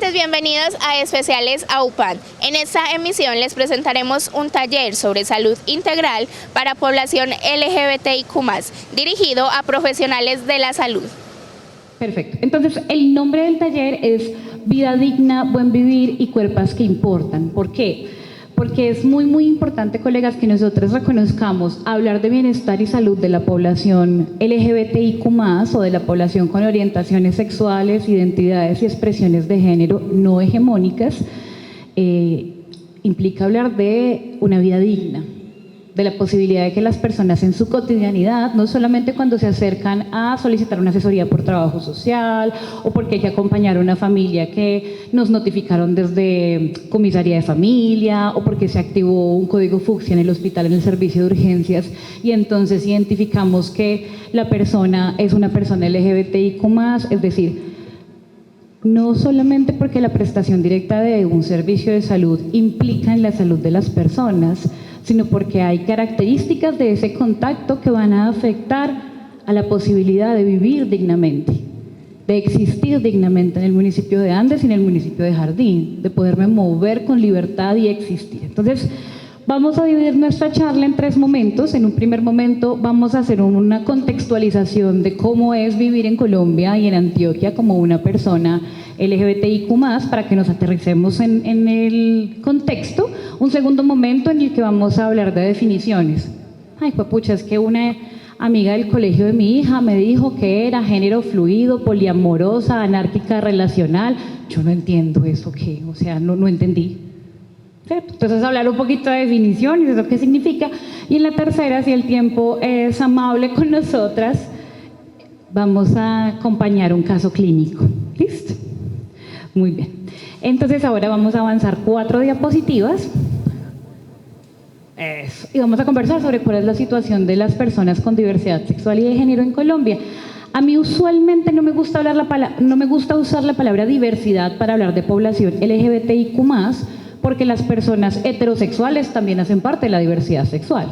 noches, bienvenidos a Especiales AUPAN. En esta emisión les presentaremos un taller sobre salud integral para población LGBTIQ+, dirigido a profesionales de la salud. Perfecto. Entonces, el nombre del taller es Vida Digna, Buen Vivir y Cuerpos que Importan. ¿Por qué? Porque es muy importante, colegas, que nosotros reconozcamos hablar de bienestar y salud de la población LGBTIQ+, o de la población con orientaciones sexuales, identidades y expresiones de género no hegemónicas, implica hablar de una vida digna, de la posibilidad de que las personas en su cotidianidad, no solamente cuando se acercan a solicitar una asesoría por trabajo social o porque hay que acompañar a una familia que nos notificaron desde comisaría de familia o porque se activó un código fucsia en el hospital en el servicio de urgencias y entonces identificamos que la persona es una persona LGBTIQ+, es decir, no solamente porque la prestación directa de un servicio de salud implica en la salud de las personas, sino porque hay características de ese contacto que van a afectar a la posibilidad de vivir dignamente, de existir dignamente en el municipio de Andes y en el municipio de Jardín, de poderme mover con libertad y existir. Entonces, vamos a dividir nuestra charla en 3 momentos. En un primer momento vamos a hacer una contextualización de cómo es vivir en Colombia y en Antioquia como una persona LGBTIQ+, para que nos aterricemos en el contexto. Un segundo momento en el que vamos a hablar de definiciones. Ay, pucha, es que una amiga del colegio de mi hija me dijo que era género fluido, poliamorosa, anárquica, relacional. Yo no entiendo eso, ¿qué? O sea, no entendí. ¿Cierto? Entonces hablar un poquito de definiciones, eso qué significa. Y en la tercera, si el tiempo es amable con nosotras, vamos a acompañar un caso clínico. ¿Listo? Muy bien. Entonces ahora vamos a avanzar 4 diapositivas. Eso. Y vamos a conversar sobre cuál es la situación de las personas con diversidad sexual y de género en Colombia. A mí usualmente no me gusta usar la palabra diversidad para hablar de población LGBTIQ+, porque las personas heterosexuales también hacen parte de la diversidad sexual.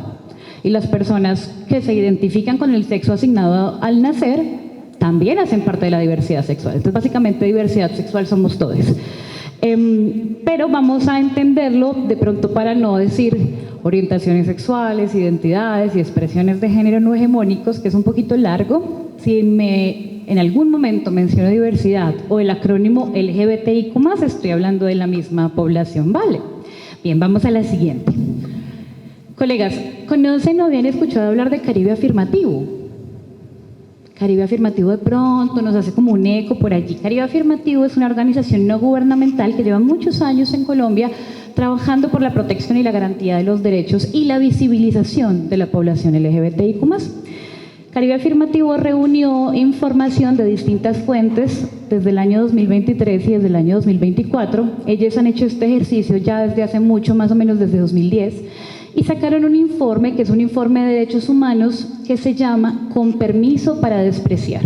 Y las personas que se identifican con el sexo asignado al nacer también hacen parte de la diversidad sexual. Entonces, básicamente, diversidad sexual somos todos. Pero vamos a entenderlo de pronto para no decir orientaciones sexuales, identidades y expresiones de género no hegemónicos, que es un poquito largo. Si en algún momento menciono diversidad o el acrónimo LGBTIQ+, estoy hablando de la misma población, ¿vale? Bien, vamos a la siguiente. Colegas, ¿conocen o habían escuchado hablar de Caribe Afirmativo? Caribe Afirmativo de pronto nos hace como un eco por allí. Caribe Afirmativo es una organización no gubernamental que lleva muchos años en Colombia trabajando por la protección y la garantía de los derechos y la visibilización de la población LGBTIQ+. Caribe Afirmativo reunió información de distintas fuentes desde el año 2023 y desde el año 2024. Ellos han hecho este ejercicio ya desde hace mucho, más o menos desde 2010, y sacaron un informe que es un informe de derechos humanos que se llama Con permiso para despreciar.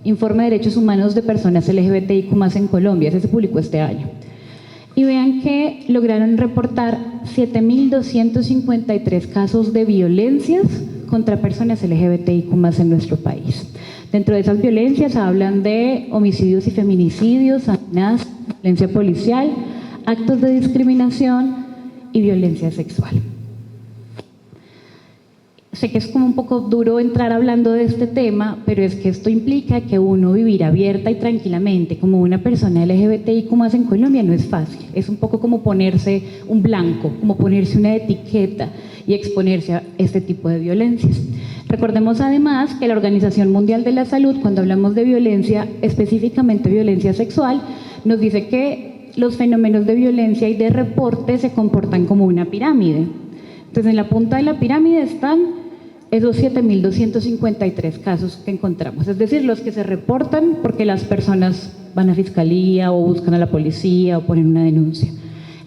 Informe de derechos humanos de personas LGBTIQ+ en Colombia. Ese se publicó este año. Y vean que lograron reportar 7.253 casos de violencias contra personas LGBTIQ+ en nuestro país. Dentro de esas violencias hablan de homicidios y feminicidios, amenazas, violencia policial, actos de discriminación y violencia sexual. Sé que es como un poco duro entrar hablando de este tema, pero es que esto implica que uno vivir abierta y tranquilamente como una persona LGBTIQ+ en Colombia no es fácil. Es un poco como ponerse un blanco, como ponerse una etiqueta y exponerse a este tipo de violencias. Recordemos además que la Organización Mundial de la Salud, cuando hablamos de violencia, específicamente violencia sexual, nos dice que los fenómenos de violencia y de reporte se comportan como una pirámide. Entonces, en la punta de la pirámide están esos 7.253 casos que encontramos, es decir, los que se reportan porque las personas van a fiscalía o buscan a la policía o ponen una denuncia.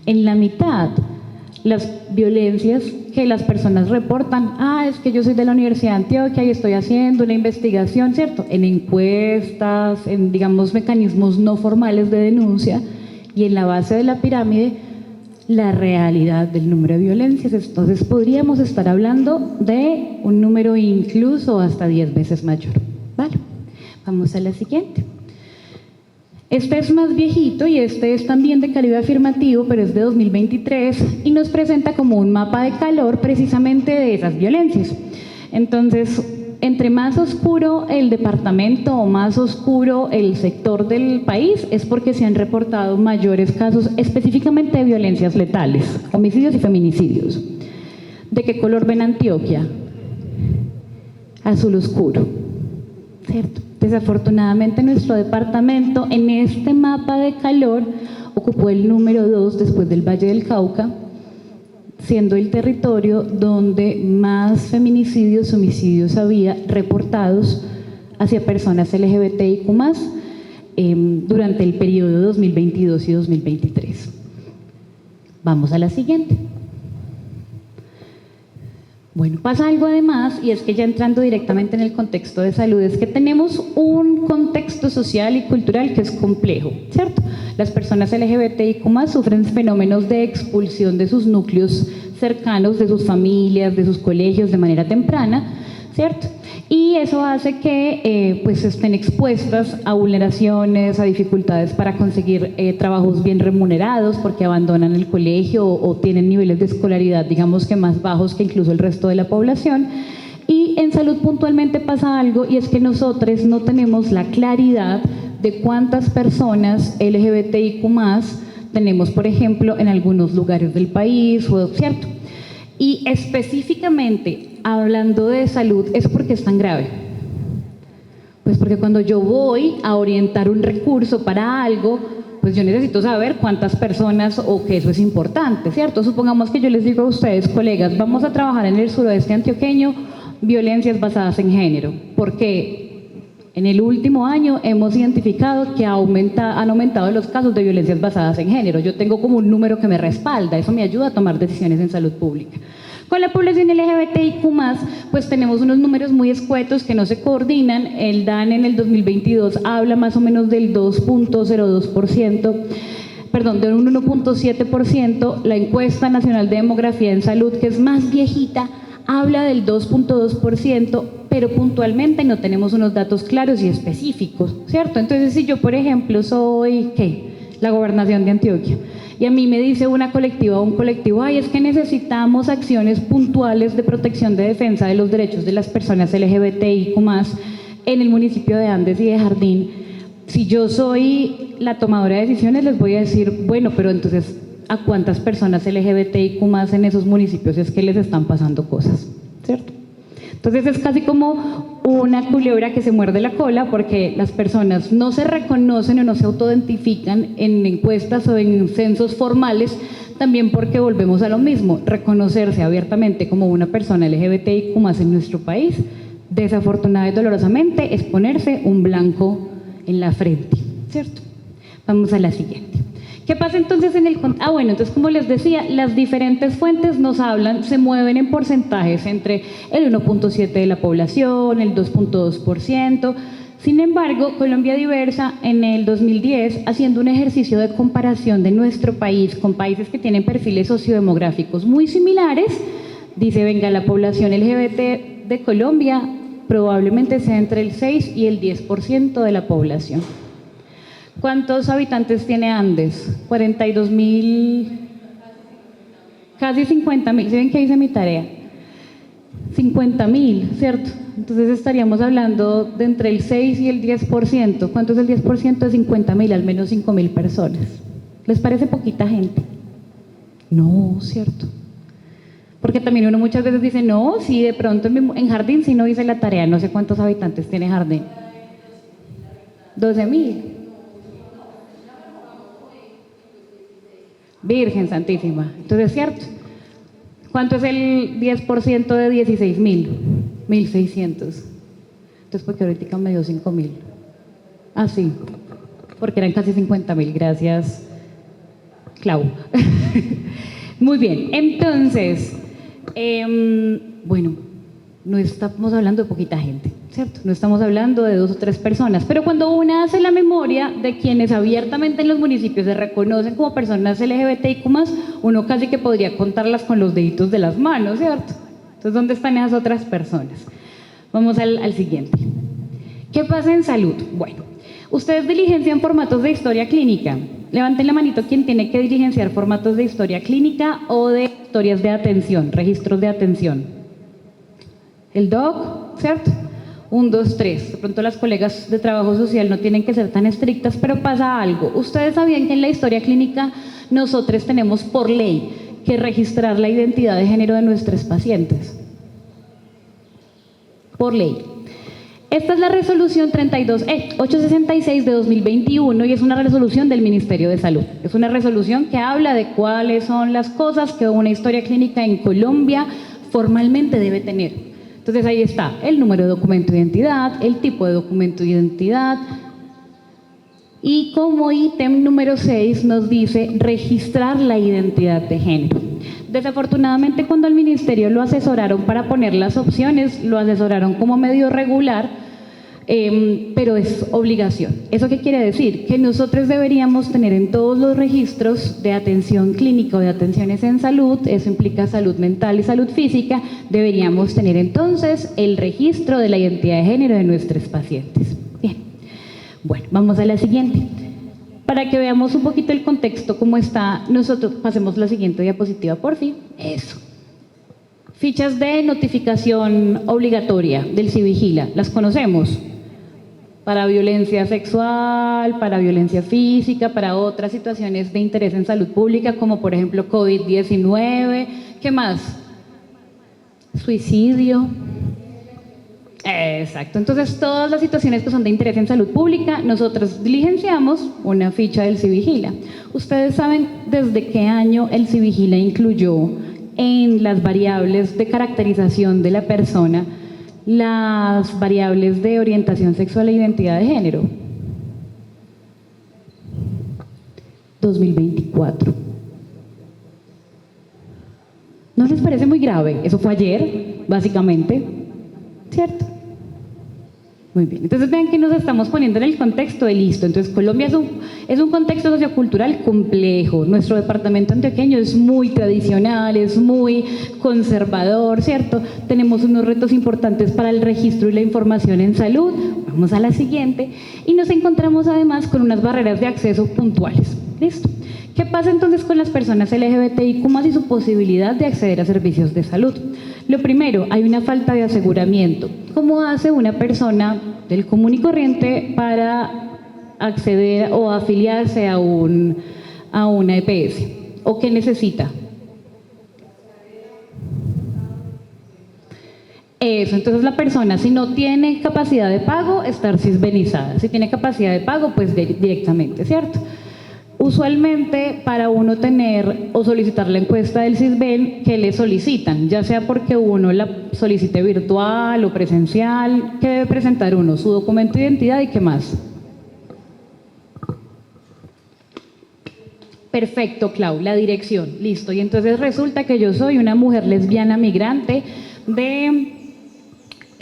En la mitad, las violencias que las personas reportan, es que yo soy de la Universidad de Antioquia y estoy haciendo una investigación, ¿cierto? En encuestas, en, digamos, mecanismos no formales de denuncia, y en la base de la pirámide, la realidad del número de violencias. Entonces podríamos estar hablando de un número incluso hasta 10 veces mayor. Vale, vamos a la siguiente. Este es más viejito y este es también de calibre afirmativo, pero es de 2023 y nos presenta como un mapa de calor precisamente de esas violencias. Entonces, entre más oscuro el departamento o más oscuro el sector del país, es porque se han reportado mayores casos específicamente de violencias letales, homicidios y feminicidios. ¿De qué color ven Antioquia? Azul oscuro, ¿cierto? Desafortunadamente nuestro departamento en este mapa de calor ocupó el número 2 después del Valle del Cauca, siendo el territorio donde más feminicidios, homicidios había reportados hacia personas LGBTIQ+, durante el periodo 2022 y 2023. Vamos a la siguiente. Bueno, pasa algo además, y es que ya entrando directamente en el contexto de salud, es que tenemos un contexto social y cultural que es complejo, ¿cierto? Las personas LGBTIQ+ sufren fenómenos de expulsión de sus núcleos cercanos, de sus familias, de sus colegios de manera temprana, ¿cierto? Y eso hace que pues estén expuestas a vulneraciones, a dificultades para conseguir trabajos bien remunerados porque abandonan el colegio o tienen niveles de escolaridad, digamos que más bajos que incluso el resto de la población. Y en salud puntualmente pasa algo, y es que nosotros no tenemos la claridad de cuántas personas LGBTIQ+ tenemos, por ejemplo, en algunos lugares del país, ¿cierto? Y específicamente hablando de salud, ¿es porque es tan grave? Pues porque cuando yo voy a orientar un recurso para algo, pues yo necesito saber cuántas personas o que eso es importante, ¿cierto? Supongamos que yo les digo a ustedes, colegas, vamos a trabajar en el suroeste antioqueño violencias basadas en género, porque en el último año hemos identificado que han aumentado los casos de violencias basadas en género. Yo tengo como un número que me respalda, eso me ayuda a tomar decisiones en salud pública. Con la población LGBTIQ+, pues tenemos unos números muy escuetos que no se coordinan. El DAN en el 2022 habla más o menos del 2.02%, perdón, de un 1.7%. La encuesta nacional de demografía en salud, que es más viejita, habla del 2.2%, pero puntualmente no tenemos unos datos claros y específicos, ¿cierto? Entonces, si yo, por ejemplo, soy, ¿qué?, la Gobernación de Antioquia, y a mí me dice una colectiva o un colectivo, ay, es que necesitamos acciones puntuales de protección de defensa de los derechos de las personas LGBTIQ+ en el municipio de Andes y de Jardín. Si yo soy la tomadora de decisiones, les voy a decir, bueno, pero entonces, ¿a cuántas personas LGBTIQ+ en esos municipios es que les están pasando cosas? ¿Cierto? Entonces es casi como una culebra que se muerde la cola, porque las personas no se reconocen o no se autoidentifican en encuestas o en censos formales, también porque volvemos a lo mismo, reconocerse abiertamente como una persona LGBTIQ+ en nuestro país, desafortunadamente y dolorosamente, es ponerse un blanco en la frente, ¿cierto? Vamos a la siguiente. ¿Qué pasa entonces en el... bueno, entonces como les decía, las diferentes fuentes nos hablan, se mueven en porcentajes entre el 1.7% de la población, el 2.2%. Sin embargo, Colombia Diversa en el 2010, haciendo un ejercicio de comparación de nuestro país con países que tienen perfiles sociodemográficos muy similares, dice, venga, la población LGBT de Colombia probablemente sea entre el 6 y el 10% de la población. ¿Cuántos habitantes tiene Andes? 42.000, casi 50.000. ¿Sí ven que hice mi tarea? 50.000, ¿cierto? Entonces estaríamos hablando de entre el 6 y el 10%. ¿Cuánto es el 10% de 50.000? Al menos 5.000 personas. ¿Les parece poquita gente? No, ¿cierto? Porque también uno muchas veces dice, no, si de pronto en Jardín sí no hice la tarea, no sé cuántos habitantes tiene Jardín. 12.000. Virgen Santísima. Entonces, ¿cierto? ¿Cuánto es el 10% de 16.000? 1.600. Entonces, porque ahorita me dio 5.000. Ah, sí. Porque eran casi 50.000. Gracias, Clau. Muy bien. Entonces, bueno, no estamos hablando de poquita gente, ¿cierto? No estamos hablando de 2 o 3 personas, pero cuando una hace la memoria de quienes abiertamente en los municipios se reconocen como personas LGBTIQ+, uno casi que podría contarlas con los deditos de las manos, ¿cierto? Entonces, ¿dónde están esas otras personas? Vamos al siguiente. ¿Qué pasa en salud? Bueno, Ustedes diligencian formatos de historia clínica. Levanten la manito quien tiene que diligenciar formatos de historia clínica o de historias de atención, registros de atención. El doc, ¿cierto? 1, 2, 3. De pronto las colegas de trabajo social no tienen que ser tan estrictas, pero pasa algo. Ustedes sabían que en la historia clínica nosotros tenemos por ley que registrar la identidad de género de nuestros pacientes. Por ley. Esta es la resolución 866 de 2021 y es una resolución del Ministerio de Salud. Es una resolución que habla de cuáles son las cosas que una historia clínica en Colombia formalmente debe tener. Entonces ahí está el número de documento de identidad, el tipo de documento de identidad y como ítem número 6 nos dice registrar la identidad de género. Desafortunadamente cuando al ministerio lo asesoraron para poner las opciones, lo asesoraron como medio regular, pero es obligación. ¿Eso qué quiere decir? Que nosotros deberíamos tener en todos los registros de atención clínica o de atenciones en salud, eso implica salud mental y salud física, deberíamos tener entonces el registro de la identidad de género de nuestros pacientes. Bien, bueno, vamos a la siguiente. Para que veamos un poquito el contexto, cómo está, nosotros pasemos la siguiente diapositiva, por fin. Eso. Fichas de notificación obligatoria del Civigila, ¿las conocemos? Para violencia sexual, para violencia física, para otras situaciones de interés en salud pública, como por ejemplo COVID-19, ¿qué más? Suicidio. Exacto, entonces todas las situaciones que son de interés en salud pública, nosotros diligenciamos una ficha del Civigila. ¿Ustedes saben desde qué año el Civigila incluyó en las variables de caracterización de la persona las variables de orientación sexual e identidad de género? 2024. ¿No les parece muy grave? Eso fue ayer, básicamente, ¿cierto? Muy bien, entonces vean que nos estamos poniendo en el contexto de listo. Entonces Colombia es un contexto sociocultural complejo. Nuestro departamento antioqueño es muy tradicional, es muy conservador, ¿cierto? Tenemos unos retos importantes para el registro y la información en salud. Vamos a la siguiente. Y nos encontramos además con unas barreras de acceso puntuales. ¿Listo? ¿Qué pasa entonces con las personas LGBTIQ+ y su posibilidad de acceder a servicios de salud? Lo primero, hay una falta de aseguramiento. ¿Cómo hace una persona del común y corriente para acceder o afiliarse a una EPS? ¿O qué necesita? Eso, entonces la persona, si no tiene capacidad de pago, estar cisbenizada. Si tiene capacidad de pago, pues directamente, ¿cierto? Usualmente para uno tener o solicitar la encuesta del Cisben, ¿qué le solicitan? Ya sea porque uno la solicite virtual o presencial, ¿qué debe presentar uno? Su documento de identidad y ¿qué más? Perfecto, Clau, la dirección, listo. Y entonces resulta que yo soy una mujer lesbiana migrante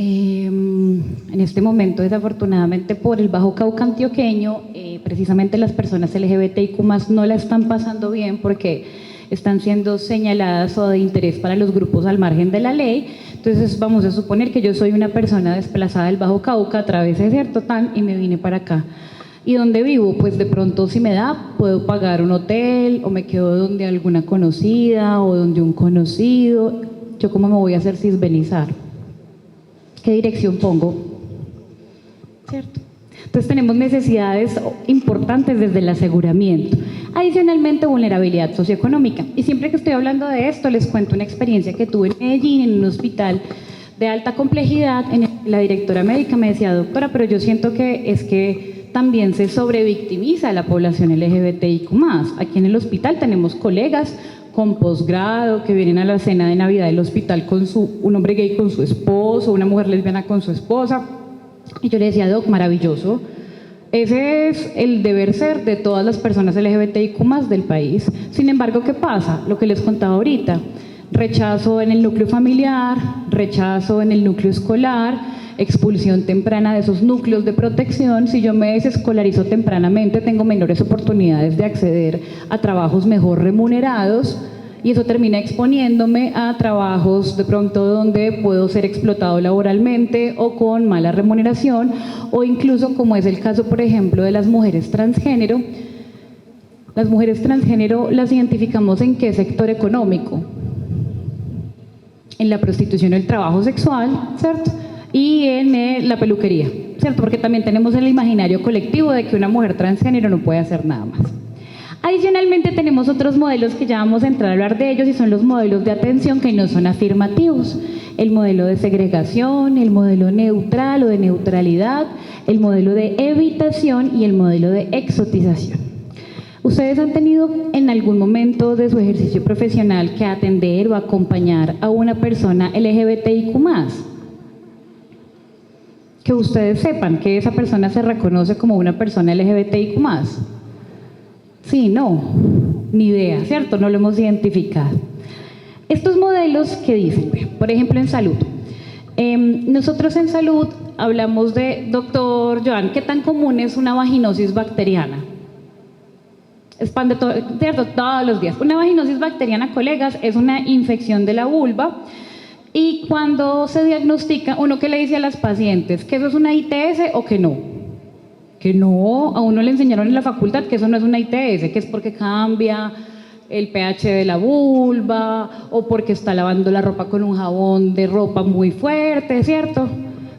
en este momento, desafortunadamente, por el Bajo Cauca antioqueño, precisamente las personas LGBTIQ+ no la están pasando bien porque están siendo señaladas o de interés para los grupos al margen de la ley. Entonces vamos a suponer que yo soy una persona desplazada del Bajo Cauca, atravesé cierto tan y me vine para acá. ¿Y dónde vivo? Pues de pronto si me da, puedo pagar un hotel o me quedo donde alguna conocida o donde un conocido. ¿Yo cómo me voy a hacer cisbenizar? ¿Qué dirección pongo? ¿Cierto? Entonces tenemos necesidades importantes desde el aseguramiento. Adicionalmente, vulnerabilidad socioeconómica. Y siempre que estoy hablando de esto, les cuento una experiencia que tuve en Medellín, en un hospital de alta complejidad, en el que la directora médica me decía, doctora, pero yo siento que es que también se sobrevictimiza a la población LGBTIQ+. Aquí en el hospital tenemos colegas con posgrado, que vienen a la cena de Navidad del hospital con un hombre gay con su esposo, una mujer lesbiana con su esposa. Y yo le decía, doc, maravilloso. Ese es el deber ser de todas las personas LGBTIQ+ del país. Sin embargo, ¿qué pasa? Lo que les contaba ahorita. Rechazo en el núcleo familiar, rechazo en el núcleo escolar, expulsión temprana de esos núcleos de protección. Si yo me desescolarizo tempranamente, tengo menores oportunidades de acceder a trabajos mejor remunerados y eso termina exponiéndome a trabajos de pronto donde puedo ser explotado laboralmente o con mala remuneración, o incluso como es el caso, por ejemplo, de las mujeres transgénero. Las mujeres transgénero las identificamos en qué sector económico, en la prostitución o el trabajo sexual, ¿cierto? Y en la peluquería, ¿cierto? Porque también tenemos el imaginario colectivo de que una mujer transgénero no puede hacer nada más. Adicionalmente tenemos otros modelos que ya vamos a entrar a hablar de ellos, y son los modelos de atención que no son afirmativos. El modelo de segregación, el modelo neutral o de neutralidad, el modelo de evitación y el modelo de exotización. ¿Ustedes han tenido en algún momento de su ejercicio profesional que atender o acompañar a una persona LGBTIQ+? Que ustedes sepan que esa persona se reconoce como una persona LGBTIQ+. Sí, no, ni idea, ¿cierto? No lo hemos identificado. Estos modelos que dicen, por ejemplo, en salud. Nosotros en salud hablamos de, doctor Joan, ¿qué tan común es una vaginosis bacteriana? Es pan de todo, ¿cierto? Todos los días. Una vaginosis bacteriana, colegas, es una infección de la vulva, y cuando se diagnostica, uno que le dice a las pacientes que eso es una ITS o que no. Que no, a uno le enseñaron en la facultad que eso no es una ITS, que es porque cambia el pH de la vulva o porque está lavando la ropa con un jabón de ropa muy fuerte, ¿cierto?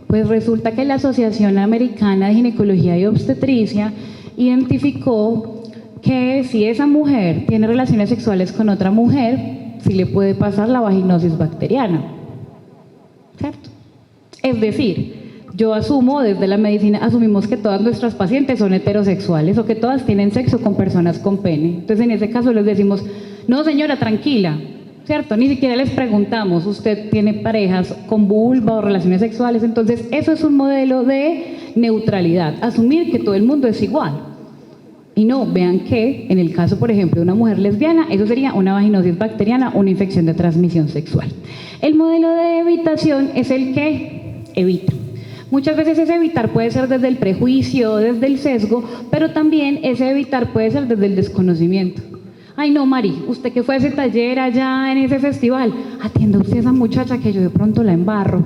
Pues resulta que la Asociación Americana de Ginecología y Obstetricia identificó que si esa mujer tiene relaciones sexuales con otra mujer, sí le puede pasar la vaginosis bacteriana, ¿cierto? Es decir, yo asumo, desde la medicina, asumimos que todas nuestras pacientes son heterosexuales o que todas tienen sexo con personas con pene. Entonces, en ese caso les decimos, no señora, tranquila, ¿cierto? Ni siquiera les preguntamos, ¿usted tiene parejas con vulva o relaciones sexuales? Entonces, eso es un modelo de neutralidad, asumir que todo el mundo es igual. Y no, vean que en el caso, por ejemplo, de una mujer lesbiana, eso sería una vaginosis bacteriana, una infección de transmisión sexual. El modelo de evitación es el que evita. Muchas veces ese evitar puede ser desde el prejuicio, desde el sesgo, pero también ese evitar puede ser desde el desconocimiento. Ay no, Mari, usted que fue a ese taller allá en ese festival, atienda usted a esa muchacha que yo de pronto la embarro.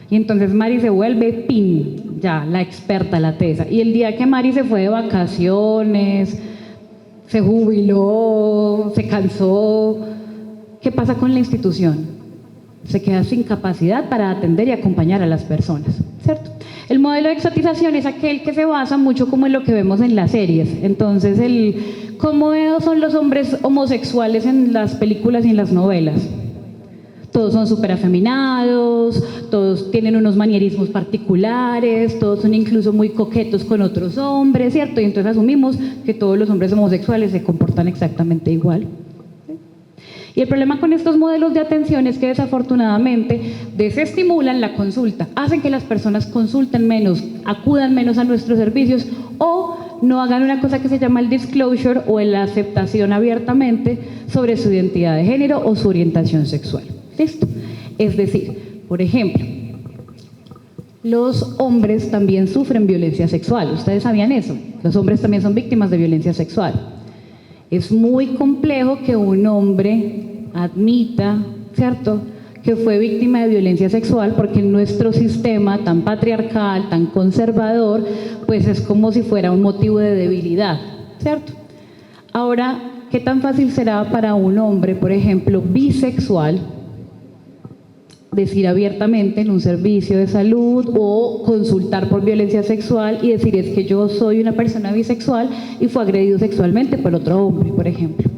Y entonces Mari se vuelve pin, ya, la experta, la tesa. Y el día que Mari se fue de vacaciones, se jubiló, se cansó, ¿qué pasa con la institución? Se queda sin capacidad para atender y acompañar a las personas, ¿cierto? El modelo de exotización es aquel que se basa mucho como en lo que vemos en las series. Entonces, ¿cómo son los hombres homosexuales en las películas y en las novelas? Todos son súper afeminados, todos tienen unos manierismos particulares, todos son incluso muy coquetos con otros hombres, ¿cierto? Y entonces asumimos que todos los hombres homosexuales se comportan exactamente igual. Y el problema con estos modelos de atención es que desafortunadamente desestimulan la consulta, hacen que las personas consulten menos, acudan menos a nuestros servicios o no hagan una cosa que se llama el disclosure o la aceptación abiertamente sobre su identidad de género o su orientación sexual. ¿Listo? Es decir, por ejemplo, los hombres también sufren violencia sexual. ¿Ustedes sabían eso? Los hombres también son víctimas de violencia sexual. Es muy complejo que un hombre admita, ¿cierto?, que fue víctima de violencia sexual, porque en nuestro sistema tan patriarcal, tan conservador, pues es como si fuera un motivo de debilidad, ¿cierto? Ahora, ¿qué tan fácil será para un hombre, por ejemplo, bisexual, decir abiertamente en un servicio de salud o consultar por violencia sexual y decir es que yo soy una persona bisexual y fue agredido sexualmente por otro hombre, por ejemplo?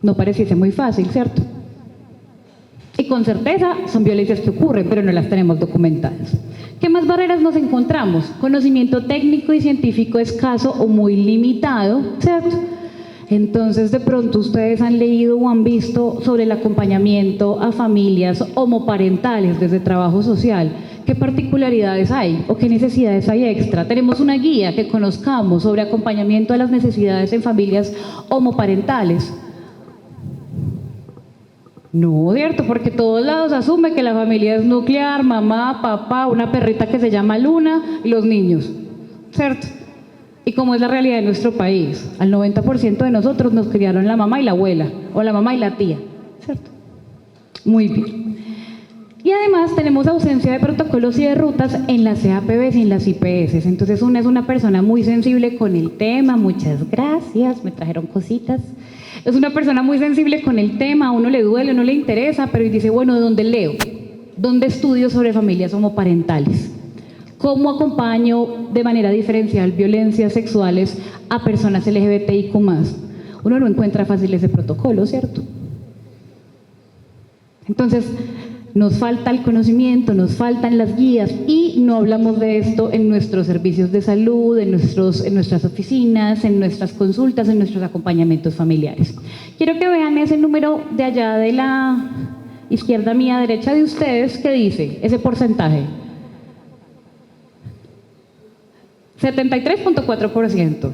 No pareciese muy fácil, ¿cierto? Y con certeza son violencias que ocurren, pero no las tenemos documentadas. ¿Qué más barreras nos encontramos? Conocimiento técnico y científico escaso o muy limitado, ¿cierto? Entonces, de pronto ustedes han leído o han visto sobre el acompañamiento a familias homoparentales desde trabajo social. ¿Qué particularidades hay o qué necesidades hay extra? Tenemos una guía que conozcamos sobre acompañamiento a las necesidades en familias homoparentales. No, ¿cierto? Porque todos lados asume que la familia es nuclear, mamá, papá, una perrita que se llama Luna y los niños, ¿cierto? ¿Y cómo es la realidad de nuestro país? Al 90% de nosotros nos criaron la mamá y la abuela, o la mamá y la tía, ¿cierto? Muy bien. Y además tenemos ausencia de protocolos y de rutas en las CAPBs y en las IPS. Entonces una es una persona muy sensible con el tema, muchas gracias, me trajeron cositas. Es una persona muy sensible con el tema, a uno le duele, a uno le interesa, pero dice, bueno, ¿dónde leo? ¿Dónde estudio sobre familias homoparentales? ¿Cómo acompaño de manera diferencial violencias sexuales a personas LGBTIQ+? Uno no encuentra fácil ese protocolo, ¿cierto? Entonces, nos falta el conocimiento, nos faltan las guías y no hablamos de esto en nuestros servicios de salud, en nuestras oficinas, en nuestras consultas, en nuestros acompañamientos familiares. Quiero que vean ese número de allá de la izquierda mía, derecha de ustedes, que dice ese porcentaje. 73.4%.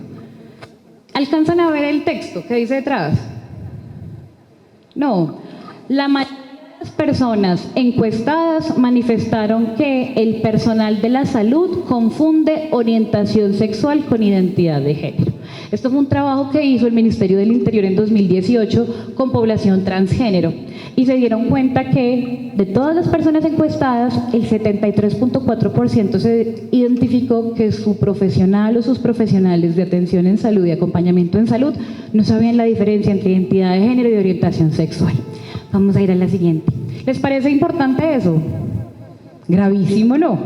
¿Alcanzan a ver el texto que dice detrás? No. La mayoría de las personas encuestadas manifestaron que el personal de la salud confunde orientación sexual con identidad de género. Esto fue un trabajo que hizo el Ministerio del Interior en 2018 con población transgénero y se dieron cuenta que de todas las personas encuestadas, el 73.4% se identificó que su profesional o sus profesionales de atención en salud y acompañamiento en salud no sabían la diferencia entre identidad de género y orientación sexual. Vamos a ir a la siguiente. ¿Les parece importante eso? Gravísimo, ¿no?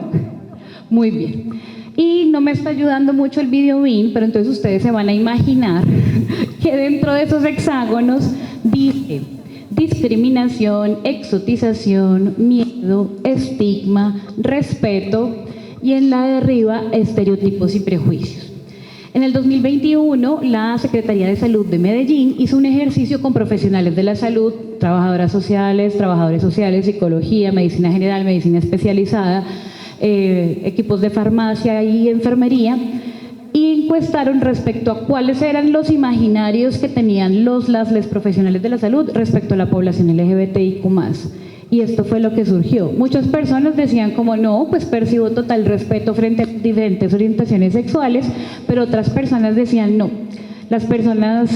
Muy bien. Y no me está ayudando mucho el video BIN, pero entonces ustedes se van a imaginar que dentro de esos hexágonos dice discriminación, exotización, miedo, estigma, respeto y en la de arriba estereotipos y prejuicios. En el 2021, la Secretaría de Salud de Medellín hizo un ejercicio con profesionales de la salud, trabajadoras sociales, trabajadores sociales, psicología, medicina general, medicina especializada, equipos de farmacia y enfermería, y encuestaron respecto a cuáles eran los imaginarios que tenían les profesionales de la salud respecto a la población LGBTIQ+. Y esto fue lo que surgió. Muchas personas decían como no, pues percibo total respeto frente a diferentes orientaciones sexuales, pero otras personas decían no, las personas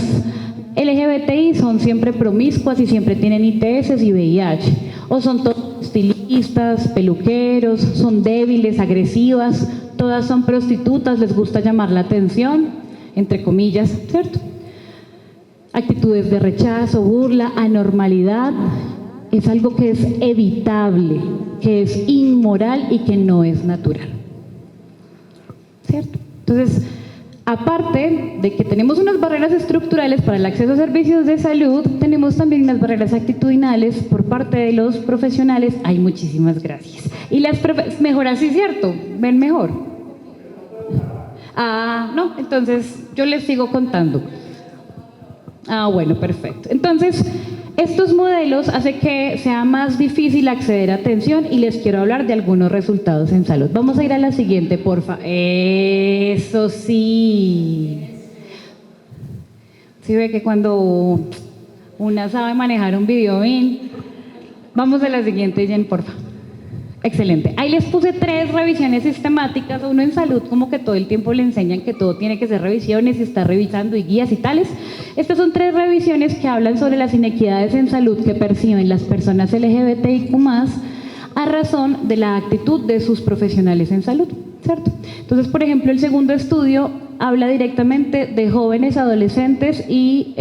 LGBTI son siempre promiscuas y siempre tienen ITS y VIH, o son todos estilistas, peluqueros, son débiles, agresivas, todas son prostitutas, les gusta llamar la atención, entre comillas, ¿cierto? Actitudes de rechazo, burla, anormalidad, es algo que es evitable, que es inmoral y que no es natural, ¿cierto? Entonces, aparte de que tenemos unas barreras estructurales para el acceso a servicios de salud, tenemos también unas barreras actitudinales por parte de los profesionales. Ay, muchísimas gracias. Y mejor así, ¿cierto? ¿Ven mejor? Ah, no, entonces yo les sigo contando. Ah, bueno, perfecto. Entonces, estos modelos hacen que sea más difícil acceder a atención y les quiero hablar de algunos resultados en salud. Vamos a ir a la siguiente, porfa. Eso sí. Sí ve que cuando una sabe manejar un video bien. Vamos a la siguiente, Jen, porfa. Excelente. Ahí les puse 3 revisiones sistemáticas. Uno en salud, como que todo el tiempo le enseñan que todo tiene que ser revisiones y está revisando y guías y tales. Estas son 3 revisiones que hablan sobre las inequidades en salud que perciben las personas LGBTIQ+, a razón de la actitud de sus profesionales en salud, ¿cierto? Entonces, por ejemplo, el segundo estudio habla directamente de jóvenes, adolescentes y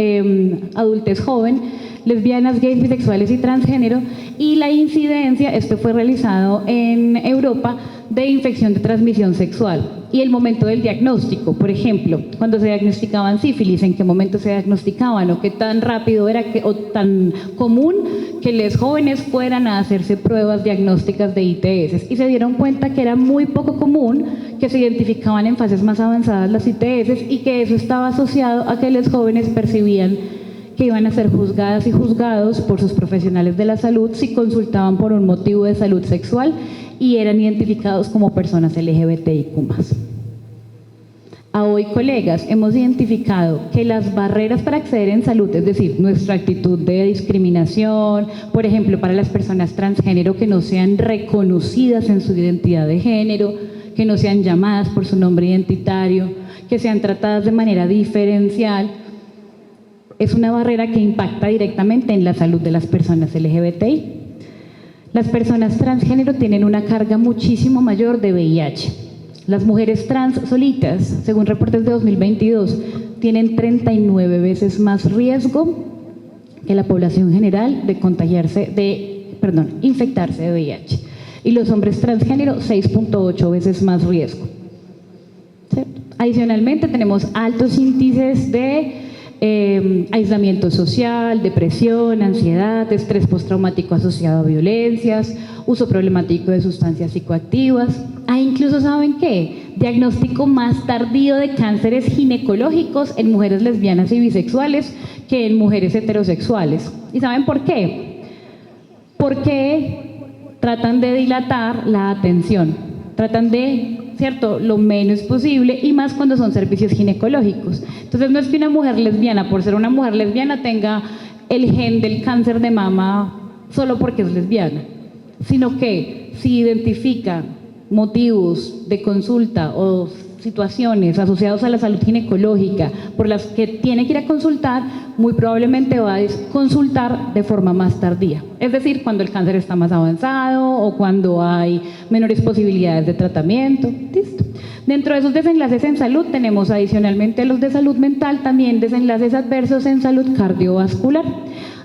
adultos jóvenes, lesbianas, gays, bisexuales y transgénero, y la incidencia, esto fue realizado en Europa, de infección de transmisión sexual y el momento del diagnóstico. Por ejemplo, cuando se diagnosticaban sífilis, en qué momento se diagnosticaban o qué tan rápido era o tan común que los jóvenes fueran a hacerse pruebas diagnósticas de ITS, y se dieron cuenta que era muy poco común que se identificaban en fases más avanzadas las ITS y que eso estaba asociado a que los jóvenes percibían que iban a ser juzgadas y juzgados por sus profesionales de la salud si consultaban por un motivo de salud sexual y eran identificados como personas LGBTIQ+. A hoy, colegas, hemos identificado que las barreras para acceder en salud, es decir, nuestra actitud de discriminación, por ejemplo, para las personas transgénero que no sean reconocidas en su identidad de género, que no sean llamadas por su nombre identitario, que sean tratadas de manera diferencial, es una barrera que impacta directamente en la salud de las personas LGBTI. Las personas transgénero tienen una carga muchísimo mayor de VIH. Las mujeres trans solitas, según reportes de 2022, tienen 39 veces más riesgo que la población general de infectarse de VIH. Y los hombres transgénero, 6.8 veces más riesgo. ¿Cierto? Adicionalmente, tenemos altos índices de aislamiento social, depresión, ansiedad, estrés postraumático asociado a violencias, uso problemático de sustancias psicoactivas. Incluso, ¿saben qué? Diagnóstico más tardío de cánceres ginecológicos en mujeres lesbianas y bisexuales que en mujeres heterosexuales. ¿Y saben por qué? Porque tratan de dilatar la atención, tratan de, ¿cierto?, lo menos posible, y más cuando son servicios ginecológicos. Entonces no es que una mujer lesbiana, por ser una mujer lesbiana, tenga el gen del cáncer de mama solo porque es lesbiana, sino que si identifica motivos de consulta o situaciones asociadas a la salud ginecológica por las que tiene que ir a consultar, muy probablemente va a consultar de forma más tardía. Es decir, cuando el cáncer está más avanzado o cuando hay menores posibilidades de tratamiento. ¿Listo? Dentro de esos desenlaces en salud tenemos adicionalmente los de salud mental, también desenlaces adversos en salud cardiovascular.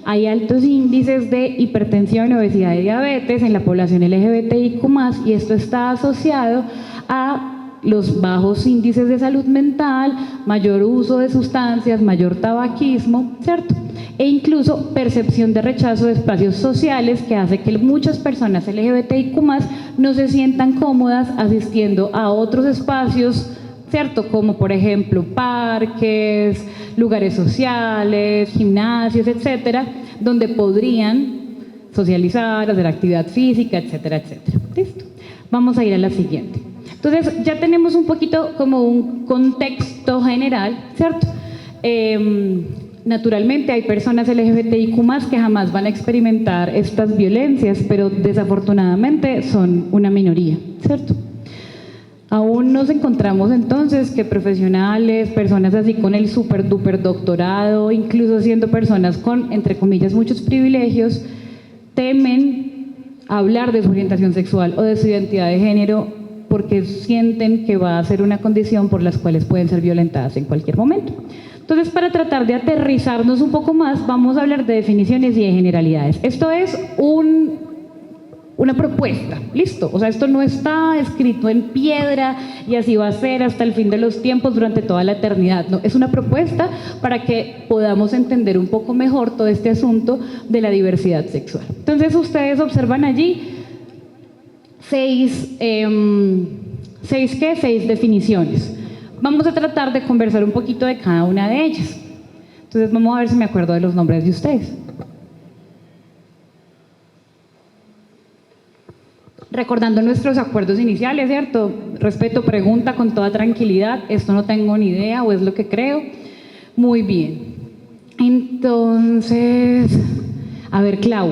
Hay altos índices de hipertensión, obesidad y diabetes en la población LGBTIQ+, y esto está asociado a los bajos índices de salud mental, mayor uso de sustancias, mayor tabaquismo, ¿cierto? E incluso percepción de rechazo de espacios sociales, que hace que muchas personas LGBTIQ+ no se sientan cómodas asistiendo a otros espacios, ¿cierto? Como por ejemplo parques, lugares sociales, gimnasios, etcétera, donde podrían socializar, hacer actividad física, etcétera, etcétera. ¿Listo? Vamos a ir a la siguiente. Entonces, ya tenemos un poquito como un contexto general, ¿cierto? Naturalmente hay personas LGBTIQ+ que jamás van a experimentar estas violencias, pero desafortunadamente son una minoría, ¿cierto? Aún nos encontramos entonces que profesionales, personas así con el súper duper doctorado, incluso siendo personas con, entre comillas, muchos privilegios, temen hablar de su orientación sexual o de su identidad de género porque sienten que va a ser una condición por las cuales pueden ser violentadas en cualquier momento. Entonces, para tratar de aterrizarnos un poco más, vamos a hablar de definiciones y de generalidades. Esto es una propuesta, ¿listo? O sea, esto no está escrito en piedra y así va a ser hasta el fin de los tiempos durante toda la eternidad. No, es una propuesta para que podamos entender un poco mejor todo este asunto de la diversidad sexual. Entonces, ustedes observan allí seis definiciones. Vamos a tratar de conversar un poquito de cada una de ellas. Entonces vamos a ver si me acuerdo de los nombres de ustedes. Recordando nuestros acuerdos iniciales, ¿cierto? Respeto, pregunta con toda tranquilidad. Esto no tengo ni idea o es lo que creo. Muy bien. Entonces, a ver, Clau.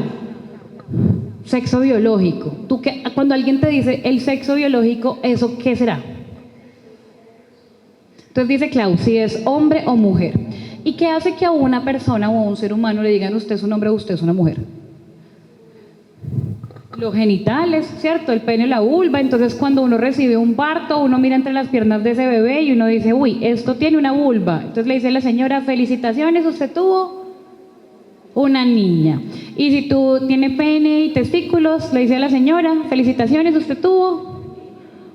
Sexo biológico. Cuando alguien te dice el sexo biológico, ¿eso qué será? Entonces dice Clau, si es hombre o mujer. ¿Y qué hace que a una persona o a un ser humano le digan usted es un hombre o usted es una mujer? Los genitales, ¿cierto? El pene, la vulva. Entonces cuando uno recibe un parto, uno mira entre las piernas de ese bebé y uno dice, uy, esto tiene una vulva. Entonces le dice a la señora, felicitaciones, usted tuvo una niña. Y si tú tienes pene y testículos, le dice a la señora, felicitaciones, usted tuvo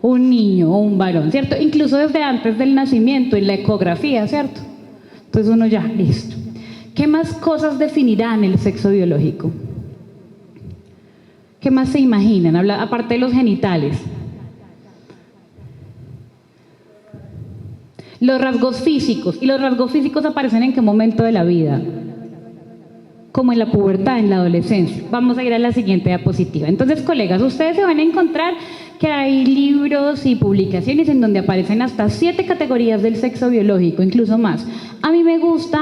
un niño o un varón, ¿cierto? Incluso desde antes del nacimiento, en la ecografía, ¿cierto? Entonces uno ya, listo. ¿Qué más cosas definirán el sexo biológico? ¿Qué más se imaginan? Aparte de los genitales. Los rasgos físicos. ¿Y los rasgos físicos aparecen en qué momento de la vida? Como en la pubertad, en la adolescencia. Vamos a ir a la siguiente diapositiva. Entonces, colegas, ustedes se van a encontrar que hay libros y publicaciones en donde aparecen hasta 7 categorías del sexo biológico, incluso más. A mí me gusta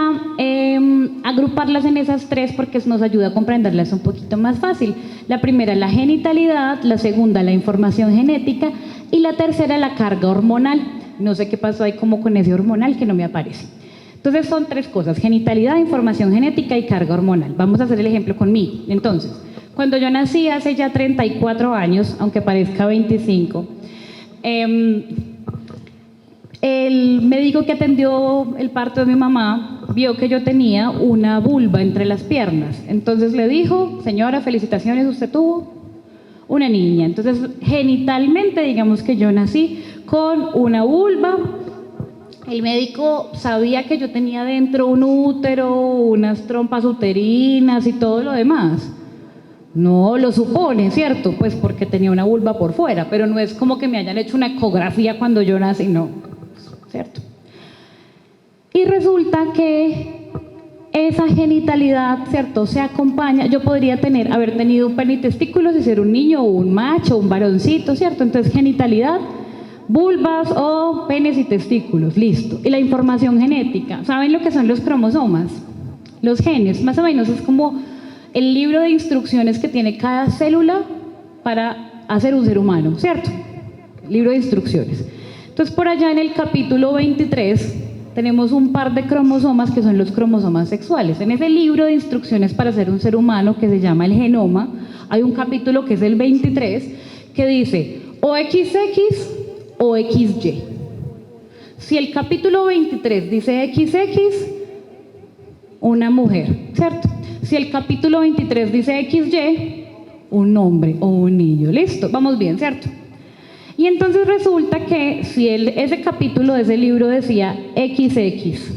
agruparlas en esas 3 porque nos ayuda a comprenderlas un poquito más fácil. La primera, la genitalidad; la segunda, la información genética; y la tercera, la carga hormonal. No sé qué pasó ahí como con ese hormonal que no me aparece. Entonces son 3 cosas: genitalidad, información genética y carga hormonal. Vamos a hacer el ejemplo conmigo. Entonces, cuando yo nací hace ya 34 años, aunque parezca 25, el médico que atendió el parto de mi mamá vio que yo tenía una vulva entre las piernas. Entonces le dijo: señora, felicitaciones, usted tuvo una niña. Entonces, genitalmente, digamos que yo nací con una vulva. El médico sabía que yo tenía dentro un útero, unas trompas uterinas y todo lo demás. No lo supone, ¿cierto? Pues porque tenía una vulva por fuera, pero no es como que me hayan hecho una ecografía cuando yo nací, no, ¿cierto? Y resulta que esa genitalidad, ¿cierto?, se acompaña. Yo podría haber tenido un pene y testículos y ser un niño o un macho, un varoncito, ¿cierto? Entonces, genitalidad, vulvas o penes y testículos, listo. Y la información genética, ¿saben lo que son los cromosomas? Los genes, más o menos es como el libro de instrucciones que tiene cada célula para hacer un ser humano, ¿cierto? Libro de instrucciones. Entonces, por allá en el capítulo 23 tenemos un par de cromosomas que son los cromosomas sexuales. En ese libro de instrucciones para ser un ser humano que se llama el genoma, hay un capítulo que es el 23 que dice o XX o XY. Si el capítulo 23 dice XX, una mujer, ¿cierto? Si el capítulo 23 dice XY, un hombre o un niño. Listo, vamos bien, ¿cierto? Y entonces resulta que si ese capítulo de ese libro decía XX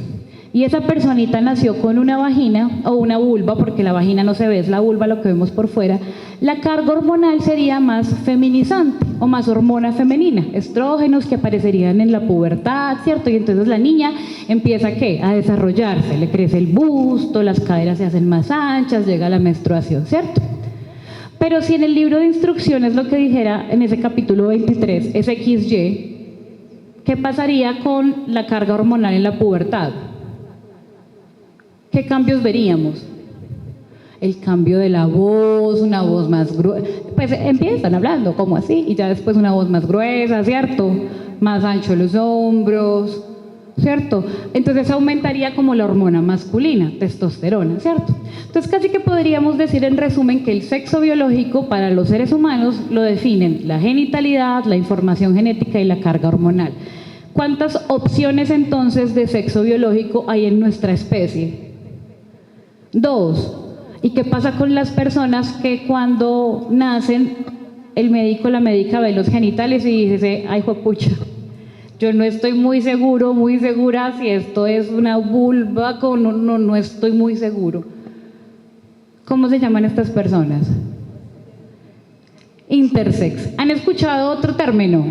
y esa personita nació con una vagina o una vulva, porque la vagina no se ve, es la vulva lo que vemos por fuera, la carga hormonal sería más feminizante o más hormona femenina, estrógenos que aparecerían en la pubertad, ¿cierto? Y entonces la niña empieza, ¿qué?, a desarrollarse, le crece el busto, las caderas se hacen más anchas, llega la menstruación, ¿cierto? Pero si en el libro de instrucciones lo que dijera en ese capítulo 23 es XY, ¿qué pasaría con la carga hormonal en la pubertad? ¿Qué cambios veríamos? El cambio de la voz, una voz más gruesa, pues empiezan hablando como así, y ya después una voz más gruesa, ¿cierto? Más ancho los hombros, ¿cierto? Entonces aumentaría como la hormona masculina, testosterona, ¿cierto? Entonces casi que podríamos decir en resumen que el sexo biológico para los seres humanos lo definen la genitalidad, la información genética y la carga hormonal. ¿Cuántas opciones entonces de sexo biológico hay en nuestra especie? 2. ¿Y qué pasa con las personas que cuando nacen el médico o la médica ve los genitales y dice: ay, juepucha, yo no estoy muy seguro, muy segura si esto es una vulva, no estoy muy seguro? ¿Cómo se llaman estas personas? Intersex. ¿Han escuchado otro término?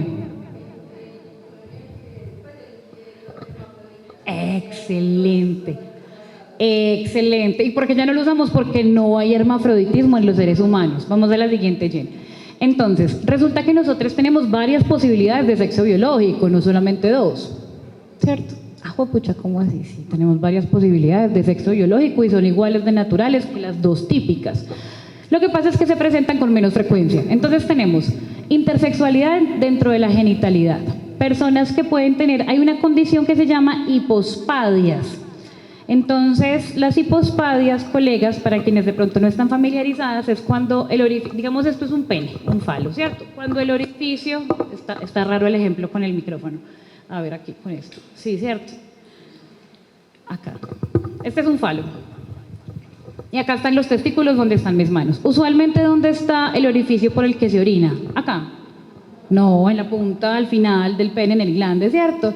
Excelente. Excelente. ¿Y por qué ya no lo usamos? Porque no hay hermafroditismo en los seres humanos. Vamos a la siguiente, Jen. Entonces, resulta que nosotros tenemos varias posibilidades de sexo biológico, no solamente 2, ¿cierto? Pucha, ¿cómo así? Sí, tenemos varias posibilidades de sexo biológico y son iguales de naturales que las 2 típicas. Lo que pasa es que se presentan con menos frecuencia. Entonces tenemos intersexualidad dentro de la genitalidad. Personas que pueden tener, hay una condición que se llama hipospadias. Entonces, las hipospadias, colegas, para quienes de pronto no están familiarizadas, es cuando el orificio, digamos esto es un pene, un falo, ¿cierto? Cuando el orificio, está raro el ejemplo con el micrófono, a ver aquí con esto, sí, ¿cierto? Acá, este es un falo, y acá están los testículos donde están mis manos. Usualmente, ¿dónde está el orificio por el que se orina? Acá, no, en la punta, al final del pene, en el glande, ¿cierto?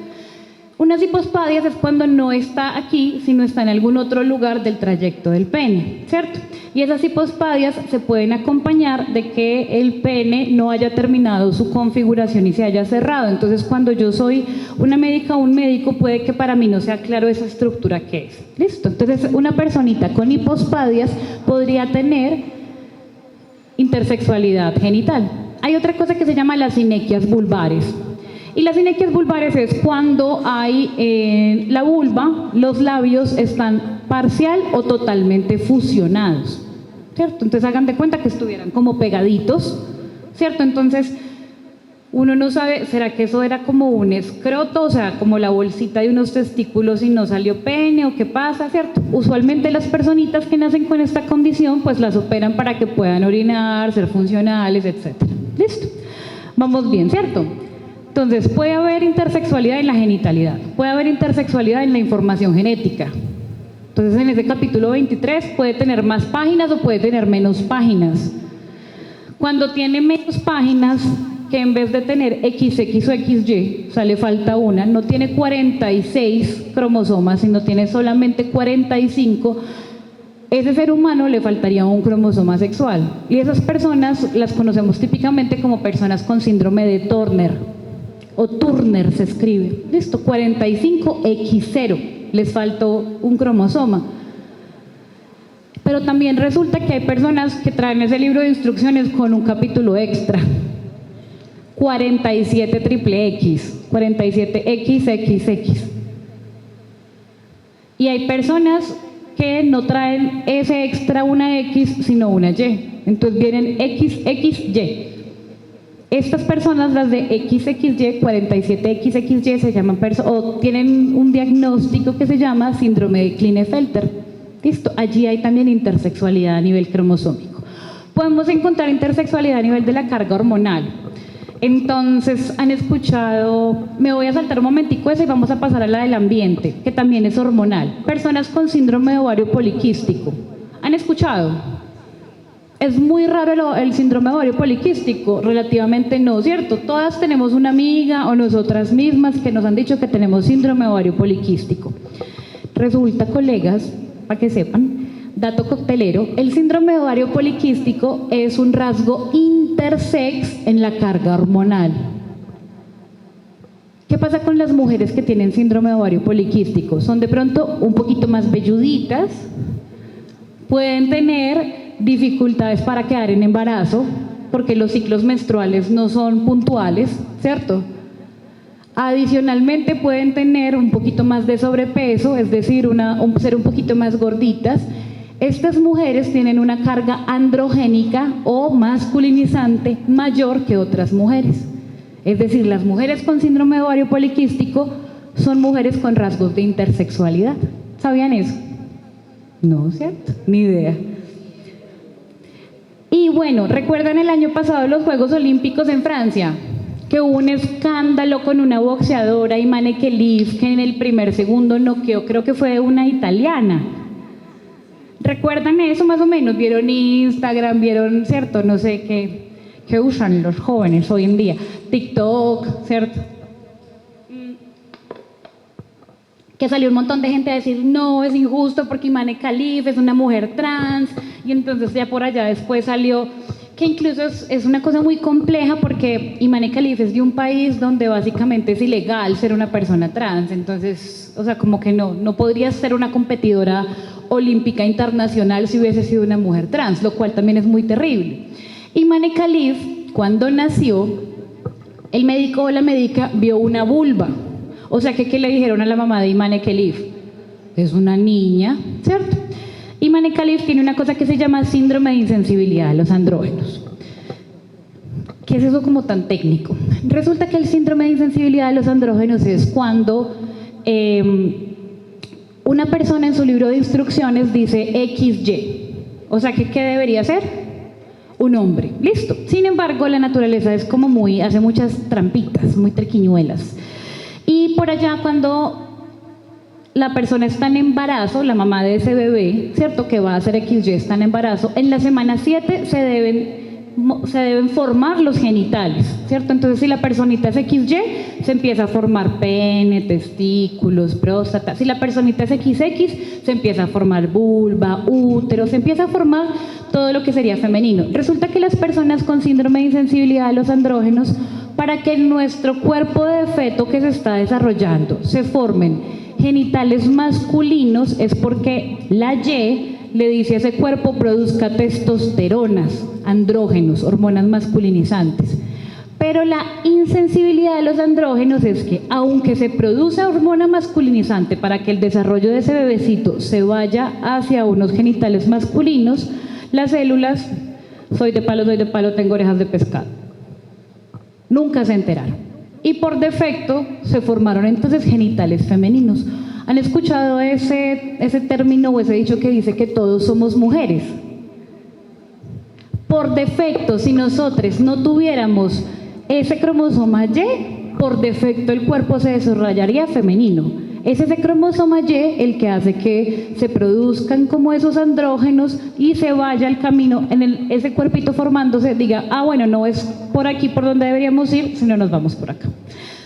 Unas hipospadias es cuando no está aquí, sino está en algún otro lugar del trayecto del pene, ¿cierto? Y esas hipospadias se pueden acompañar de que el pene no haya terminado su configuración y se haya cerrado. Entonces, cuando yo soy una médica o un médico, puede que para mí no sea claro esa estructura que es. ¿Listo? Entonces, una personita con hipospadias podría tener intersexualidad genital. Hay otra cosa que se llama las sinequias vulvares. Y las sinequias vulvares es cuando hay en la vulva, los labios están parcial o totalmente fusionados, ¿cierto? Entonces hagan de cuenta que estuvieran como pegaditos, ¿cierto? Entonces uno no sabe, ¿será que eso era como un escroto? O sea, como la bolsita de unos testículos y no salió pene, o qué pasa, ¿cierto? Usualmente las personitas que nacen con esta condición, pues las operan para que puedan orinar, ser funcionales, etc. ¿Listo? Vamos bien, ¿cierto? Entonces, puede haber intersexualidad en la genitalidad, puede haber intersexualidad en la información genética. Entonces, en ese capítulo 23 puede tener más páginas o puede tener menos páginas. Cuando tiene menos páginas, que en vez de tener XX o XY, o sea, le falta una, no tiene 46 cromosomas, sino tiene solamente 45, ese ser humano le faltaría un cromosoma sexual. Y esas personas las conocemos típicamente como personas con síndrome de Turner, o Turner se escribe. Listo, 45X0, les faltó un cromosoma. Pero también resulta que hay personas que traen ese libro de instrucciones con un capítulo extra. 47 triple X, 47XXX. Y hay personas que no traen ese extra una X, sino una Y. Entonces vienen XXY. Estas personas, las de XXY, 47XXY, se llaman o tienen un diagnóstico que se llama síndrome de Klinefelter. Listo, allí hay también intersexualidad a nivel cromosómico. Podemos encontrar intersexualidad a nivel de la carga hormonal. Entonces, han escuchado, me voy a saltar un momentico esa y vamos a pasar a la del ambiente, que también es hormonal. Personas con síndrome de ovario poliquístico. ¿Han escuchado? Es muy raro el síndrome de ovario poliquístico, relativamente no, ¿cierto? Todas tenemos una amiga o nosotras mismas que nos han dicho que tenemos síndrome de ovario poliquístico. Resulta, colegas, para que sepan, dato coctelero, el síndrome de ovario poliquístico es un rasgo intersex en la carga hormonal. ¿Qué pasa con las mujeres que tienen síndrome de ovario poliquístico? Son de pronto un poquito más velluditas, pueden tener dificultades para quedar en embarazo, porque los ciclos menstruales no son puntuales, ¿cierto? Adicionalmente pueden tener un poquito más de sobrepeso, es decir, ser un poquito más gorditas. Estas mujeres tienen una carga androgénica o masculinizante mayor que otras mujeres. Es decir, las mujeres con síndrome de ovario poliquístico son mujeres con rasgos de intersexualidad. ¿Sabían eso? No, ¿cierto? Ni idea. Y bueno, ¿recuerdan el año pasado los Juegos Olímpicos en Francia? Que hubo un escándalo con una boxeadora, Imane Khelif, que en el primer segundo noqueó, creo que fue una italiana. ¿Recuerdan eso más o menos? ¿Vieron Instagram? ¿Vieron, cierto? No sé qué usan los jóvenes hoy en día. TikTok, ¿cierto? Que salió un montón de gente a decir, no, es injusto porque Imane Khelif es una mujer trans. Y entonces ya por allá después salió que incluso es una cosa muy compleja porque Imane Khelif es de un país donde básicamente es ilegal ser una persona trans. Entonces, o sea, como que no podrías ser una competidora olímpica internacional si hubiese sido una mujer trans, lo cual también es muy terrible. Imane Khelif, cuando nació, el médico o la médica vio una vulva. O sea, ¿qué le dijeron a la mamá de Imane Khelif? Es una niña, ¿cierto? Imane Khelif tiene una cosa que se llama síndrome de insensibilidad a los andrógenos. ¿Qué es eso como tan técnico? Resulta que el síndrome de insensibilidad a los andrógenos es cuando una persona en su libro de instrucciones dice XY. O sea, ¿qué debería ser? Un hombre. Listo. Sin embargo, la naturaleza es como hace muchas trampitas, muy triquiñuelas. Y por allá cuando la persona está en embarazo, la mamá de ese bebé, ¿cierto? Que va a ser XY, está en embarazo, en la semana 7 se deben formar los genitales, ¿cierto? Entonces, si la personita es XY, se empieza a formar pene, testículos, próstata. Si la personita es XX, se empieza a formar vulva, útero, se empieza a formar todo lo que sería femenino. Resulta que las personas con síndrome de insensibilidad a los andrógenos, para que en nuestro cuerpo de feto que se está desarrollando se formen genitales masculinos, es porque la Y le dice a ese cuerpo produzca testosteronas, andrógenos, hormonas masculinizantes. Pero la insensibilidad de los andrógenos es que aunque se produce hormona masculinizante para que el desarrollo de ese bebecito se vaya hacia unos genitales masculinos, las células, soy de palo, tengo orejas de pescado. Nunca se enteraron. Y por defecto se formaron entonces genitales femeninos. ¿Han escuchado ese término o ese dicho que dice que todos somos mujeres? Por defecto, si nosotros no tuviéramos ese cromosoma Y, por defecto el cuerpo se desarrollaría femenino. Es ese cromosoma Y el que hace que se produzcan como esos andrógenos y se vaya el camino, ese cuerpito formándose, diga, ah, bueno, no es por aquí por donde deberíamos ir, sino nos vamos por acá.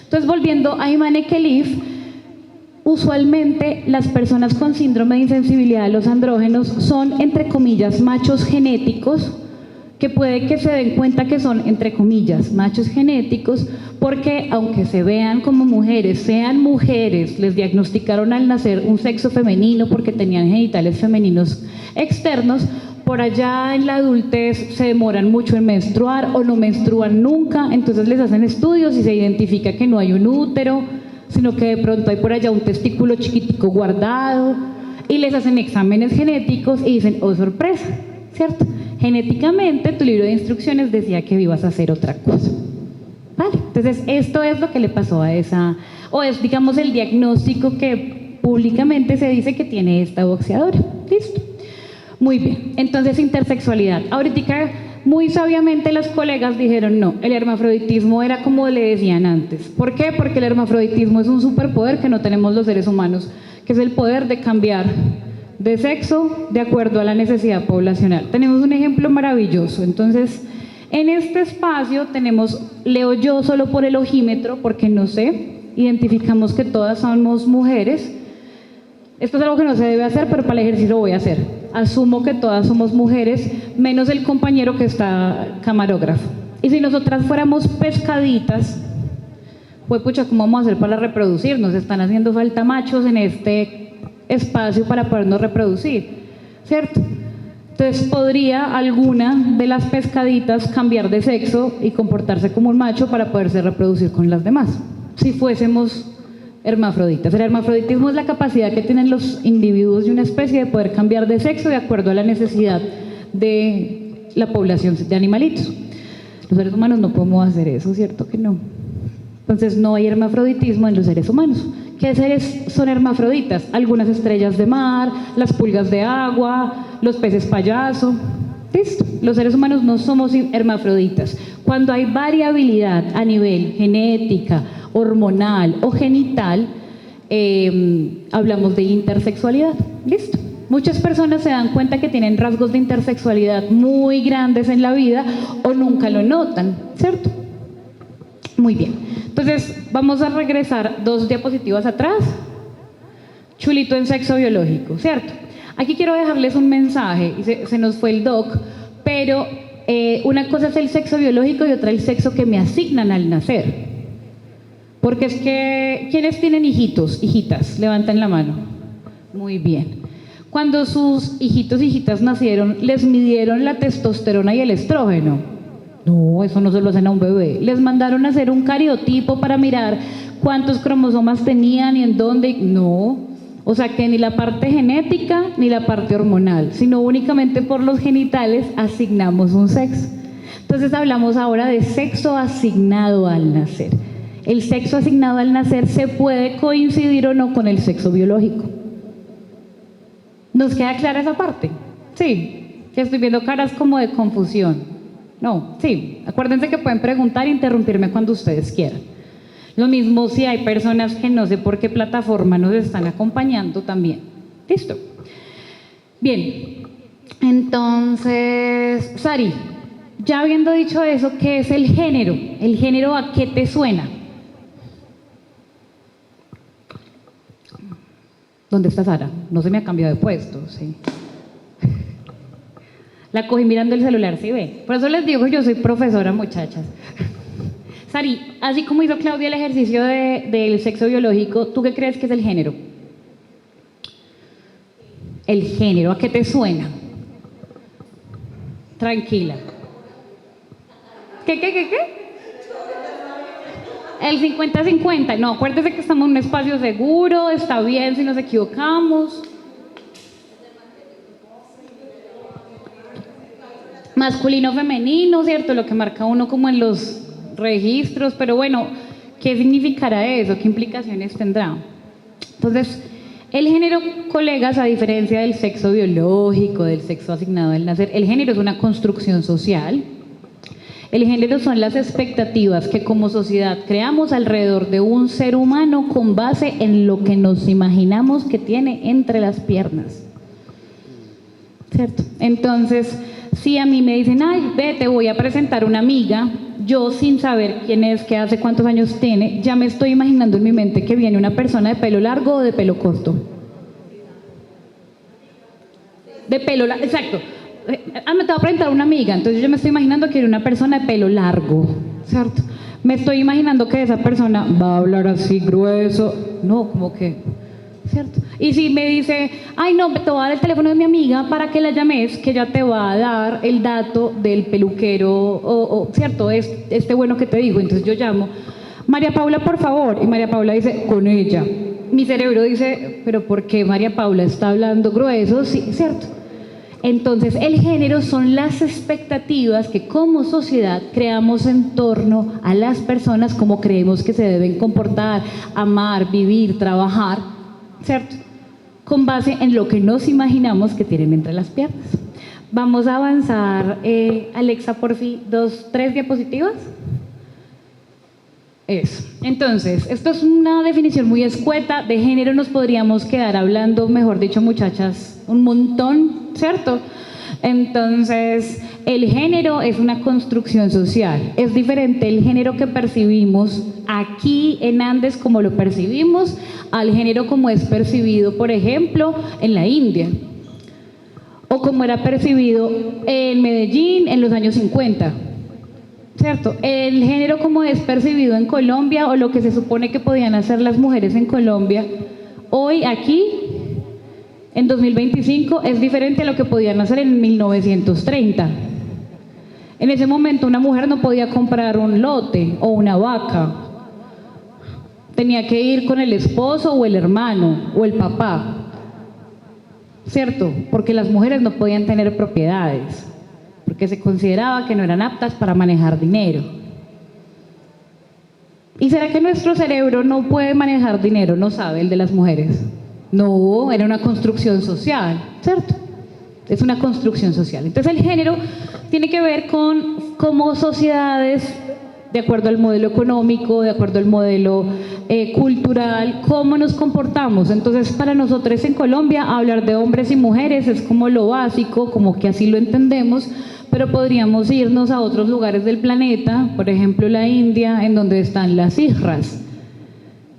Entonces, volviendo a Imane Khelif, usualmente las personas con síndrome de insensibilidad a los andrógenos son, entre comillas, machos genéticos, que puede que se den cuenta que son, entre comillas, machos genéticos, porque aunque se vean como mujeres, sean mujeres, les diagnosticaron al nacer un sexo femenino porque tenían genitales femeninos externos, por allá en la adultez se demoran mucho en menstruar o no menstruan nunca, entonces les hacen estudios y se identifica que no hay un útero, sino que de pronto hay por allá un testículo chiquitico guardado, y les hacen exámenes genéticos y dicen, oh sorpresa, ¿cierto? Genéticamente tu libro de instrucciones decía que ibas a hacer otra cosa. Vale, entonces esto es lo que le pasó a esa, o es digamos el diagnóstico que públicamente se dice que tiene esta boxeadora. Listo. Muy bien, entonces intersexualidad. Ahorita muy sabiamente las colegas dijeron no, el hermafroditismo era como le decían antes. ¿Por qué? Porque el hermafroditismo es un superpoder que no tenemos los seres humanos, que es el poder de cambiar de sexo de acuerdo a la necesidad poblacional. Tenemos un ejemplo maravilloso. Entonces, en este espacio tenemos, leo yo solo por el ojímetro, porque no sé, identificamos que todas somos mujeres. Esto es algo que no se debe hacer, pero para el ejercicio lo voy a hacer. Asumo que todas somos mujeres, menos el compañero que está camarógrafo. Y si nosotras fuéramos pescaditas, pues pucha, ¿cómo vamos a hacer para reproducirnos? Están haciendo falta machos en este espacio para podernos reproducir, ¿cierto? Entonces, ¿podría alguna de las pescaditas cambiar de sexo y comportarse como un macho para poderse reproducir con las demás? Si fuésemos hermafroditas. El hermafroditismo es la capacidad que tienen los individuos de una especie de poder cambiar de sexo de acuerdo a la necesidad de la población de animalitos. Los seres humanos no podemos hacer eso, ¿cierto que no? Entonces, no hay hermafroditismo en los seres humanos. ¿Qué seres son hermafroditas? Algunas estrellas de mar, las pulgas de agua, los peces payaso. Listo. Los seres humanos no somos hermafroditas. Cuando hay variabilidad a nivel genética, hormonal o genital, hablamos de intersexualidad. Listo. Muchas personas se dan cuenta que tienen rasgos de intersexualidad muy grandes en la vida o nunca lo notan, ¿cierto? Muy bien. Entonces, vamos a regresar 2 diapositivas atrás. Chulito en sexo biológico, ¿cierto? Aquí quiero dejarles un mensaje, y se nos fue el doc, pero una cosa es el sexo biológico y otra el sexo que me asignan al nacer. Porque es que, ¿quiénes tienen hijitos, hijitas? Levanten la mano. Muy bien. Cuando sus hijitos, hijitas nacieron, ¿les midieron la testosterona y el estrógeno? No, eso no se lo hacen a un bebé. Les mandaron a hacer un cariotipo para mirar cuántos cromosomas tenían y en dónde. No, o sea que ni la parte genética ni la parte hormonal, sino únicamente por los genitales asignamos un sexo. Entonces hablamos ahora de sexo asignado al nacer. El sexo asignado al nacer se puede coincidir o no con el sexo biológico. ¿Nos queda clara esa parte? Sí, que estoy viendo caras como de confusión. No, sí, acuérdense que pueden preguntar e interrumpirme cuando ustedes quieran. Lo mismo si hay personas que no sé por qué plataforma nos están acompañando también. ¿Listo? Bien, entonces, Sari, ya habiendo dicho eso, ¿qué es el género? ¿El género a qué te suena? ¿Dónde está Sara? No se me ha cambiado de puesto, sí. La cogí mirando el celular, ¿sí ve? Por eso les digo que yo soy profesora, muchachas. Sari, así como hizo Claudia el ejercicio del sexo biológico, ¿tú qué crees que es el género? El género, ¿a qué te suena? Tranquila. ¿Qué? El 50-50. No, acuérdese que estamos en un espacio seguro, está bien si nos equivocamos. Masculino, femenino, ¿cierto? Lo que marca uno como en los registros, pero bueno, ¿qué significará eso? ¿Qué implicaciones tendrá? Entonces, el género, colegas, a diferencia del sexo biológico, del sexo asignado al nacer, el género es una construcción social. El género son las expectativas que como sociedad creamos alrededor de un ser humano con base en lo que nos imaginamos que tiene entre las piernas. ¿Cierto? Entonces, si a mí me dicen, ay, ve, te voy a presentar una amiga, yo sin saber quién es, qué hace, cuántos años tiene, ya me estoy imaginando en mi mente que viene una persona de pelo largo o de pelo corto. De pelo largo, exacto. Me te voy a presentar una amiga, entonces yo me estoy imaginando que viene una persona de pelo largo, ¿cierto? Me estoy imaginando que esa persona va a hablar así grueso, no, como que, ¿cierto? Y si me dice, ay no, te voy a dar el teléfono de mi amiga para que la llames, que ella te va a dar el dato del peluquero, ¿cierto? Este bueno que te digo. Entonces yo llamo, María Paula, por favor, y María Paula dice, con ella. Mi cerebro dice, pero ¿por qué María Paula está hablando grueso? Sí, ¿cierto? Entonces el género son las expectativas que como sociedad creamos en torno a las personas, como creemos que se deben comportar, amar, vivir, trabajar, ¿cierto? Con base en lo que nos imaginamos que tienen entre las piernas. Vamos a avanzar, Alexa, por fin, 3 diapositivas. Eso. Entonces, esto es una definición muy escueta. De género nos podríamos quedar hablando, mejor dicho, muchachas, un montón, ¿cierto? Entonces, el género es una construcción social. Es diferente el género que percibimos aquí en Andes como lo percibimos al género como es percibido, por ejemplo, en la India, o como era percibido en Medellín en los años 50, ¿cierto? El género como es percibido en Colombia, o lo que se supone que podían hacer las mujeres en Colombia, hoy aquí, en 2025, es diferente a lo que podían hacer en 1930. En ese momento una mujer no podía comprar un lote o una vaca. Tenía que ir con el esposo o el hermano o el papá, ¿cierto? Porque las mujeres no podían tener propiedades, porque se consideraba que no eran aptas para manejar dinero. ¿Y será que nuestro cerebro no puede manejar dinero? No sabe, el de las mujeres. No, era una construcción social, ¿cierto? Es una construcción social. Entonces el género tiene que ver con cómo sociedades, de acuerdo al modelo económico, de acuerdo al modelo cultural, cómo nos comportamos. Entonces, para nosotros en Colombia, hablar de hombres y mujeres es como lo básico, como que así lo entendemos, pero podríamos irnos a otros lugares del planeta, por ejemplo la India, en donde están las hijras.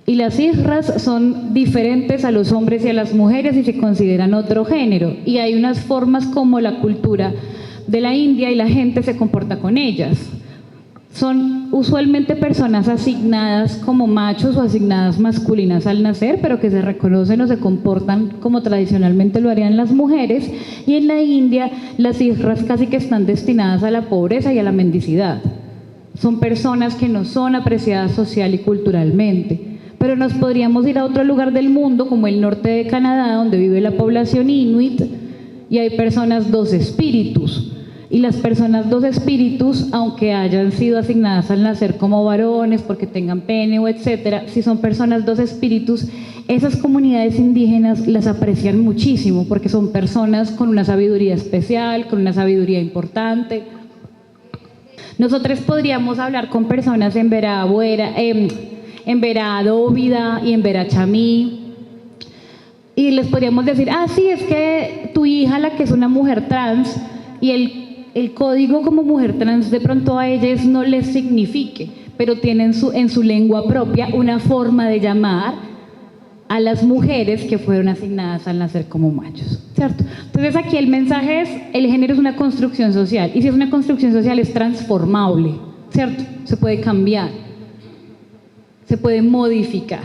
Y las hijras son diferentes a los hombres y a las mujeres y se consideran otro género. Y hay unas formas como la cultura de la India y la gente se comporta con ellas. Son usualmente personas asignadas como machos o asignadas masculinas al nacer, pero que se reconocen o se comportan como tradicionalmente lo harían las mujeres. Y en la India las hijras casi que están destinadas a la pobreza y a la mendicidad. Son personas que no son apreciadas social y culturalmente. Pero nos podríamos ir a otro lugar del mundo, como el norte de Canadá, donde vive la población inuit, y hay personas dos espíritus. Y las personas dos espíritus, aunque hayan sido asignadas al nacer como varones, porque tengan pene o etcétera, si son personas dos espíritus, esas comunidades indígenas las aprecian muchísimo, porque son personas con una sabiduría especial, con una sabiduría importante. Nosotros podríamos hablar con personas en Verá Dóvida y en Verá Chamí, y les podríamos decir, sí, es que tu hija, la que es una mujer trans, y el código como mujer trans de pronto a ellas no les signifique, pero tienen en su lengua propia una forma de llamar a las mujeres que fueron asignadas al nacer como machos, ¿cierto? Entonces aquí el mensaje es, el género es una construcción social, y si es una construcción social es transformable, ¿cierto? Se puede cambiar, se puede modificar.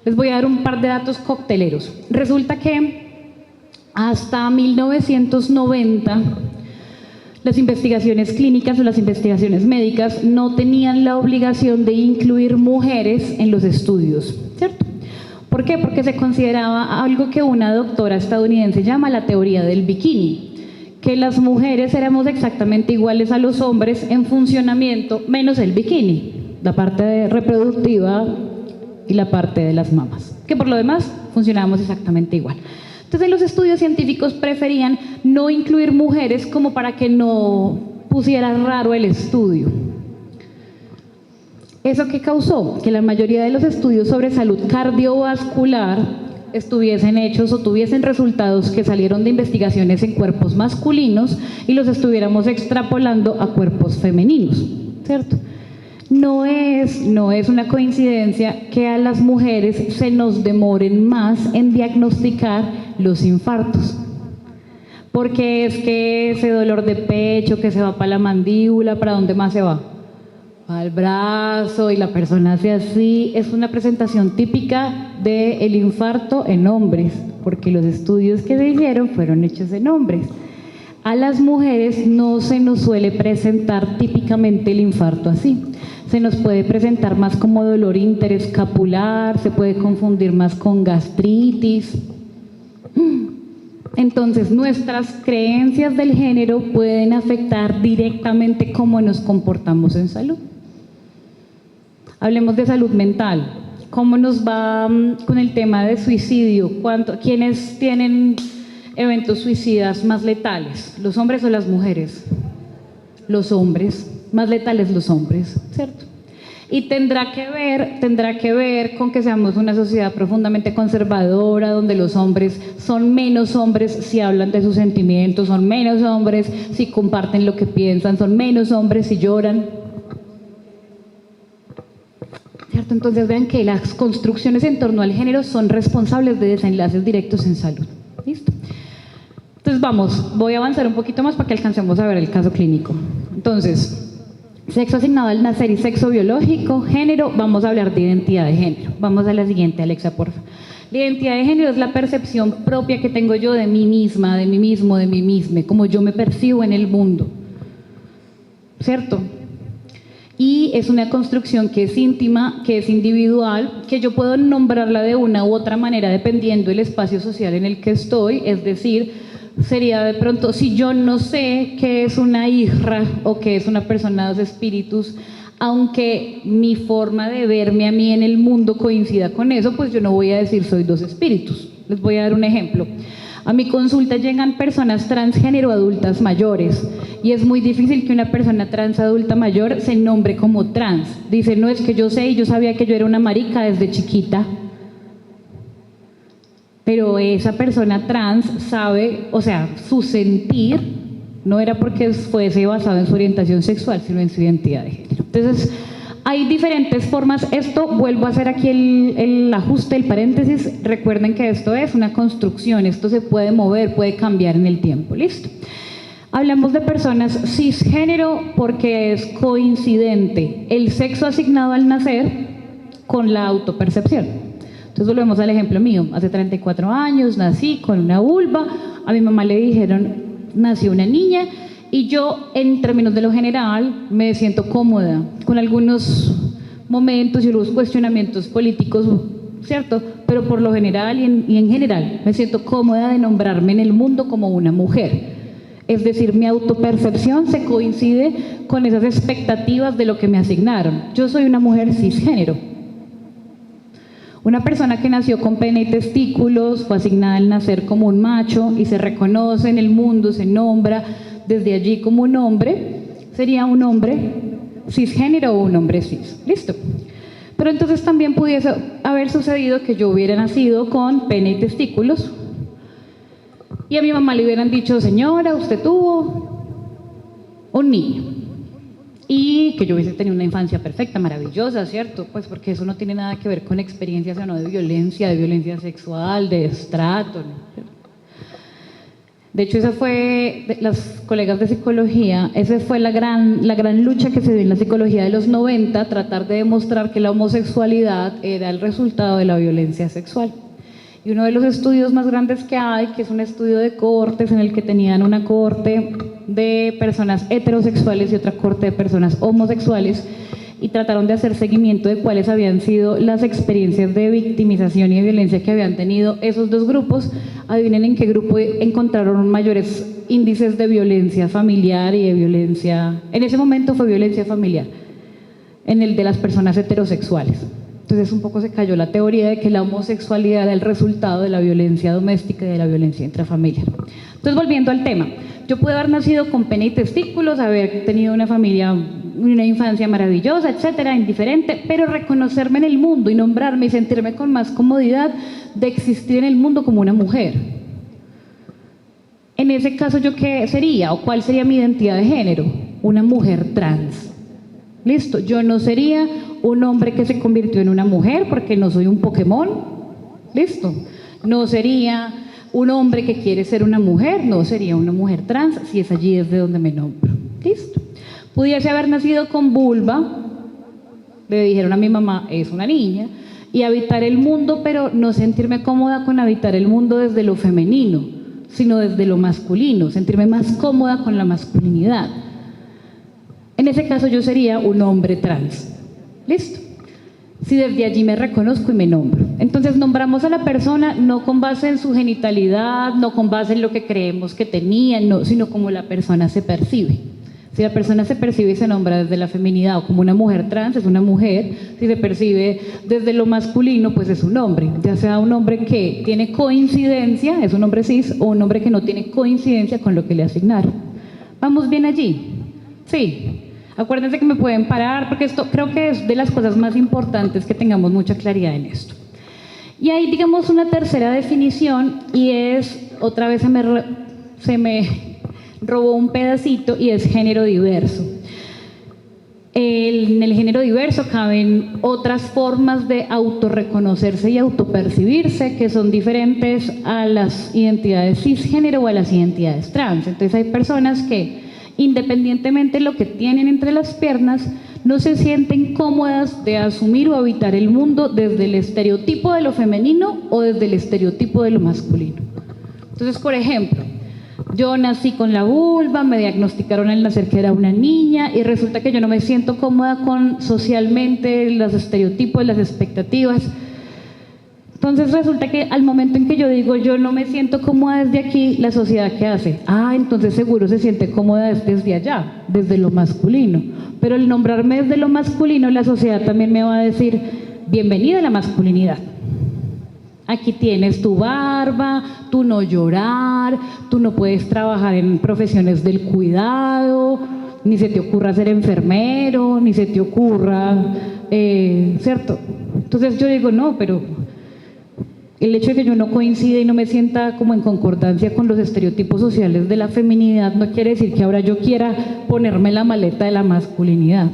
Les voy a dar un par de datos cocteleros. Resulta que hasta 1990 las investigaciones clínicas o las investigaciones médicas no tenían la obligación de incluir mujeres en los estudios, ¿cierto? ¿Por qué? Porque se consideraba algo que una doctora estadounidense llama la teoría del bikini, que que las mujeres éramos exactamente iguales a los hombres en funcionamiento, menos el bikini, la parte reproductiva y la parte de las mamas, que por lo demás funcionábamos exactamente igual. Entonces los estudios científicos preferían no incluir mujeres como para que no pusiera raro el estudio. ¿Eso qué causó? Que la mayoría de los estudios sobre salud cardiovascular estuviesen hechos o tuviesen resultados que salieron de investigaciones en cuerpos masculinos y los estuviéramos extrapolando a cuerpos femeninos, ¿cierto? No es una coincidencia que a las mujeres se nos demoren más en diagnosticar los infartos. Porque es que ese dolor de pecho que se va para la mandíbula, ¿para dónde más se va? Al brazo, y la persona hace así. Es una presentación típica del infarto en hombres, porque los estudios que se hicieron fueron hechos en hombres. A las mujeres no se nos suele presentar típicamente el infarto así. Se nos puede presentar más como dolor interescapular, se puede confundir más con gastritis. Entonces, nuestras creencias del género pueden afectar directamente cómo nos comportamos en salud. Hablemos de salud mental. ¿Cómo nos va con el tema de suicidio? ¿Quiénes tienen eventos suicidas más letales? ¿Los hombres o las mujeres? Los hombres. Más letales los hombres, ¿cierto? Y tendrá que ver con que seamos una sociedad profundamente conservadora, donde los hombres son menos hombres si hablan de sus sentimientos, son menos hombres si comparten lo que piensan, son menos hombres si lloran, ¿cierto? Entonces vean que las construcciones en torno al género son responsables de desenlaces directos en salud. ¿Listo? Entonces voy a avanzar un poquito más para que alcancemos a ver el caso clínico. Entonces, sexo asignado al nacer y sexo biológico, género, vamos a hablar de identidad de género. Vamos a la siguiente, Alexa, por favor. La identidad de género es la percepción propia que tengo yo de mí misma, de mí mismo, de mí misma, como yo me percibo en el mundo, ¿cierto? Y es una construcción que es íntima, que es individual, que yo puedo nombrarla de una u otra manera dependiendo del espacio social en el que estoy, es decir, sería de pronto, si yo no sé qué es una hija o qué es una persona de dos espíritus, aunque mi forma de verme a mí en el mundo coincida con eso, pues yo no voy a decir soy dos espíritus. Les voy a dar un ejemplo. A mi consulta llegan personas transgénero adultas mayores y es muy difícil que una persona trans adulta mayor se nombre como trans. Dice, no, es que yo sé y yo sabía que yo era una marica desde chiquita. Pero esa persona trans sabe, o sea, su sentir no era porque fuese basado en su orientación sexual, sino en su identidad de género. Entonces, hay diferentes formas. Esto, vuelvo a hacer aquí el ajuste, el paréntesis. Recuerden que esto es una construcción, esto se puede mover, puede cambiar en el tiempo. ¿Listo? Hablamos de personas cisgénero porque es coincidente el sexo asignado al nacer con la autopercepción. Entonces volvemos al ejemplo mío. Hace 34 años nací con una vulva, a mi mamá le dijeron, nació una niña, y yo, en términos de lo general, me siento cómoda con algunos momentos y algunos cuestionamientos políticos, ¿cierto? Pero por lo general y en general, me siento cómoda de nombrarme en el mundo como una mujer. Es decir, mi autopercepción se coincide con esas expectativas de lo que me asignaron. Yo soy una mujer cisgénero. Una persona que nació con pene y testículos, fue asignada al nacer como un macho y se reconoce en el mundo, se nombra desde allí como un hombre, sería un hombre cisgénero o un hombre cis. ¿Listo? Pero entonces también pudiese haber sucedido que yo hubiera nacido con pene y testículos y a mi mamá le hubieran dicho, señora, usted tuvo un niño. Y que yo hubiese tenido una infancia perfecta, maravillosa, ¿cierto? Pues porque eso no tiene nada que ver con experiencias o no de violencia sexual, de estrato, ¿no? De hecho, esa fue, las colegas de psicología, esa fue la gran lucha que se dio en la psicología de los 90, tratar de demostrar que la homosexualidad era el resultado de la violencia sexual. Y uno de los estudios más grandes que hay, que es un estudio de cohortes en el que tenían una cohorte de personas heterosexuales y otra cohorte de personas homosexuales, y trataron de hacer seguimiento de cuáles habían sido las experiencias de victimización y de violencia que habían tenido esos dos grupos. Adivinen en qué grupo encontraron mayores índices de violencia familiar y de violencia, en ese momento fue violencia familiar, en el de las personas heterosexuales. Entonces un poco se cayó la teoría de que la homosexualidad era el resultado de la violencia doméstica y de la violencia intrafamiliar. Entonces, volviendo al tema, yo puedo haber nacido con pene y testículos, haber tenido una familia, una infancia maravillosa, etcétera, indiferente, pero reconocerme en el mundo y nombrarme y sentirme con más comodidad de existir en el mundo como una mujer. En ese caso, ¿yo qué sería? ¿O cuál sería mi identidad de género? Una mujer trans. Listo, yo no sería un hombre que se convirtió en una mujer porque no soy un Pokémon. Listo, no sería un hombre que quiere ser una mujer, no, sería una mujer trans, si es allí desde donde me nombro. Listo. Pudiese haber nacido con vulva, le dijeron a mi mamá, es una niña, y habitar el mundo, pero no sentirme cómoda con habitar el mundo desde lo femenino, sino desde lo masculino, sentirme más cómoda con la masculinidad. En ese caso yo sería un hombre trans. ¿Listo? Si desde allí me reconozco y me nombro. Entonces nombramos a la persona no con base en su genitalidad, no con base en lo que creemos que tenía, no, sino como la persona se percibe. Si la persona se percibe y se nombra desde la feminidad o como una mujer trans, es una mujer. Si se percibe desde lo masculino, pues es un hombre. Ya sea un hombre que tiene coincidencia, es un hombre cis, o un hombre que no tiene coincidencia con lo que le asignaron. ¿Vamos bien allí? Sí. Acuérdense que me pueden parar porque esto creo que es de las cosas más importantes, que tengamos mucha claridad en esto. Y hay, digamos, una tercera definición y es, otra vez se me robó un pedacito, y es género diverso. En el género diverso caben otras formas de autorreconocerse y autopercibirse que son diferentes a las identidades cisgénero o a las identidades trans. Entonces hay personas que, independientemente de lo que tienen entre las piernas, no se sienten cómodas de asumir o habitar el mundo desde el estereotipo de lo femenino o desde el estereotipo de lo masculino. Entonces, por ejemplo, yo nací con la vulva, me diagnosticaron al nacer que era una niña y resulta que yo no me siento cómoda con socialmente los estereotipos, las expectativas. Entonces resulta que al momento en que yo digo yo no me siento cómoda desde aquí, la sociedad ¿qué hace? Entonces seguro se siente cómoda desde allá, desde lo masculino. Pero al nombrarme desde lo masculino, la sociedad también me va a decir, bienvenida a la masculinidad. Aquí tienes tu barba, tú no llorar, tú no puedes trabajar en profesiones del cuidado, ni se te ocurra ser enfermero, ni se te ocurra, ¿cierto? Entonces yo digo, no, pero el hecho de que yo no coincida y no me sienta como en concordancia con los estereotipos sociales de la feminidad no quiere decir que ahora yo quiera ponerme la maleta de la masculinidad.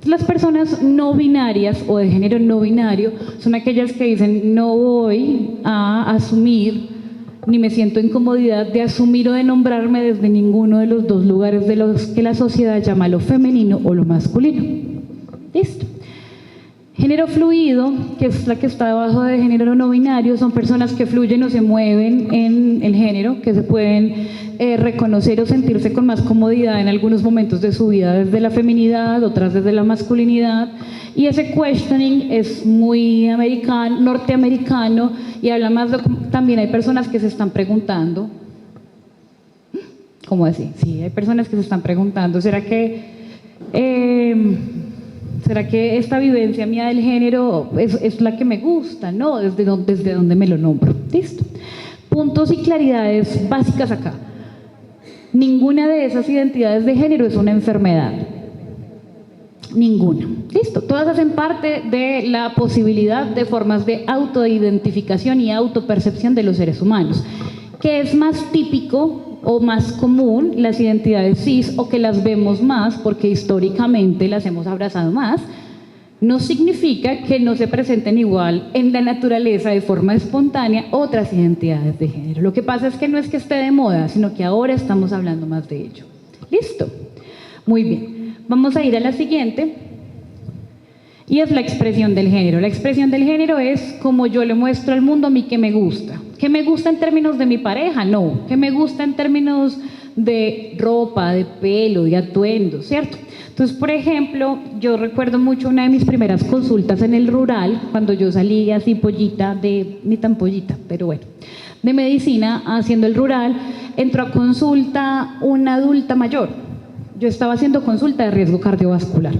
Las personas no binarias o de género no binario son aquellas que dicen no voy a asumir ni me siento en comodidad de asumir o de nombrarme desde ninguno de los dos lugares de los que la sociedad llama lo femenino o lo masculino. ¿Listo? Género fluido, que es la que está debajo de género no binario, son personas que fluyen o se mueven en el género, que se pueden reconocer o sentirse con más comodidad en algunos momentos de su vida desde la feminidad, otras desde la masculinidad. Y ese questioning es muy norteamericano y habla más de, también hay personas que se están preguntando, ¿cómo así? Sí, hay personas que se están preguntando, ¿será que esta vivencia mía del género es la que me gusta? No, desde donde me lo nombro. Listo. Puntos y claridades básicas acá. Ninguna de esas identidades de género es una enfermedad. Ninguna. Listo. Todas hacen parte de la posibilidad de formas de autoidentificación y autopercepción de los seres humanos. ¿Qué es más típico o más común? Las identidades cis, o que las vemos más porque históricamente las hemos abrazado más, no significa que no se presenten igual en la naturaleza de forma espontánea otras identidades de género. Lo que pasa es que no es que esté de moda, sino que ahora estamos hablando más de ello. ¿Listo? Muy bien. Vamos a ir a la siguiente. Y es la expresión del género. La expresión del género es como yo le muestro al mundo a mí que me gusta. ¿Qué me gusta en términos de mi pareja? No. ¿Qué me gusta en términos de ropa, de pelo, de atuendo? ¿Cierto? Entonces, por ejemplo, yo recuerdo mucho una de mis primeras consultas en el rural, cuando yo salí así pollita, ni tan pollita, pero bueno, de medicina, haciendo el rural. entró a consulta una adulta mayor. Yo estaba haciendo consulta de riesgo cardiovascular,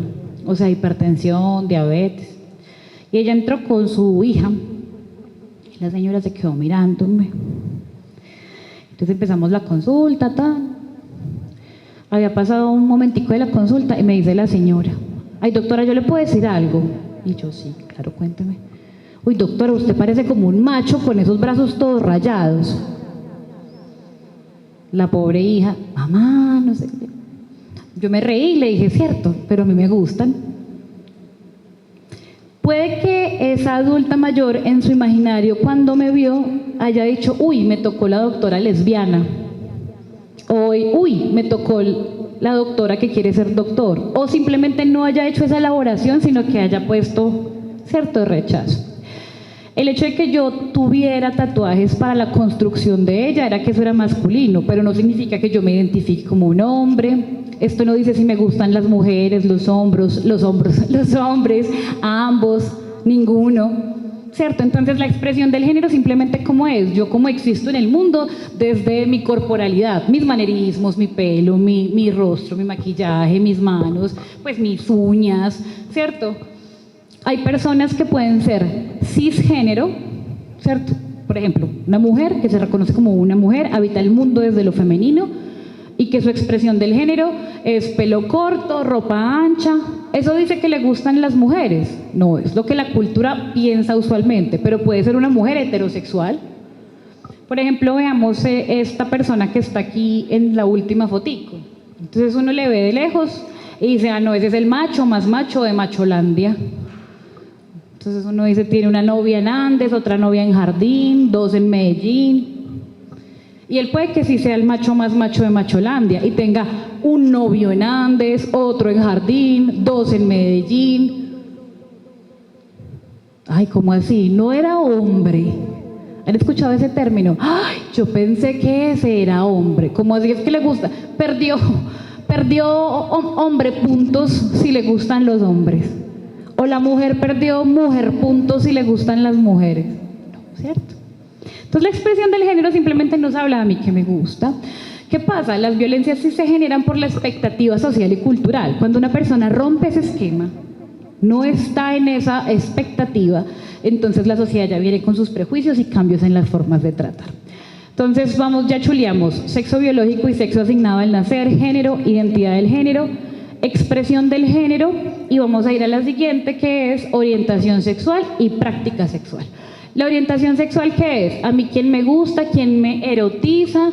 o sea, hipertensión, diabetes. Y ella entró con su hija. Y la señora se quedó mirándome. Entonces empezamos la consulta, tal. Había pasado un momentico de la consulta y me dice la señora: ay, doctora, ¿yo le puedo decir algo? Y yo, sí, claro, cuénteme. Uy, doctora, usted parece como un macho con esos brazos todos rayados. La pobre hija: mamá, no sé qué. Yo me reí y le dije: cierto, pero a mí me gustan. Puede que esa adulta mayor en su imaginario, cuando me vio, haya dicho: uy, me tocó la doctora lesbiana. O uy, me tocó la doctora que quiere ser doctor. O simplemente no haya hecho esa elaboración, sino que haya puesto cierto rechazo. El hecho de que yo tuviera tatuajes para la construcción de ella era que eso era masculino, pero no significa que yo me identifique como un hombre. Esto no dice si me gustan las mujeres, los hombres, ambos, ninguno. ¿Cierto? Entonces la expresión del género simplemente como es, yo como existo en el mundo desde mi corporalidad, mis manerismos, mi pelo, mi rostro, mi maquillaje, mis manos, pues mis uñas, ¿cierto? Hay personas que pueden ser cisgénero, ¿cierto? Por ejemplo, una mujer que se reconoce como una mujer, habita el mundo desde lo femenino y que su expresión del género es pelo corto, ropa ancha. ¿Eso dice que le gustan las mujeres? No, es lo que la cultura piensa usualmente, pero puede ser una mujer heterosexual. Por ejemplo, veamos esta persona que está aquí en la última fotico. Entonces uno le ve de lejos y dice: ah, no, ese es el macho más macho de Macholandia. Entonces uno dice: tiene una novia en Andes, otra novia en Jardín, 2 en Medellín. Y él puede que sí sea el macho más macho de Macholandia y tenga un novio en Andes, otro en Jardín, 2 en Medellín. Ay, ¿cómo así? No era hombre. ¿Han escuchado ese término? Ay, yo pensé que ese era hombre. ¿Cómo así es que le gusta? Perdió hombre puntos si le gustan los hombres. O la mujer perdió mujer puntos si le gustan las mujeres. No, ¿cierto? Entonces la expresión del género simplemente nos habla a mí que me gusta. ¿Qué pasa? Las violencias sí se generan por la expectativa social y cultural. Cuando una persona rompe ese esquema, no está en esa expectativa, entonces la sociedad ya viene con sus prejuicios y cambios en las formas de tratar. Entonces vamos, ya chuleamos sexo biológico y sexo asignado al nacer, género, identidad del género, expresión del género, y vamos a ir a la siguiente, que es orientación sexual y práctica sexual. La orientación sexual, ¿qué es? A mí quién me gusta, quién me erotiza,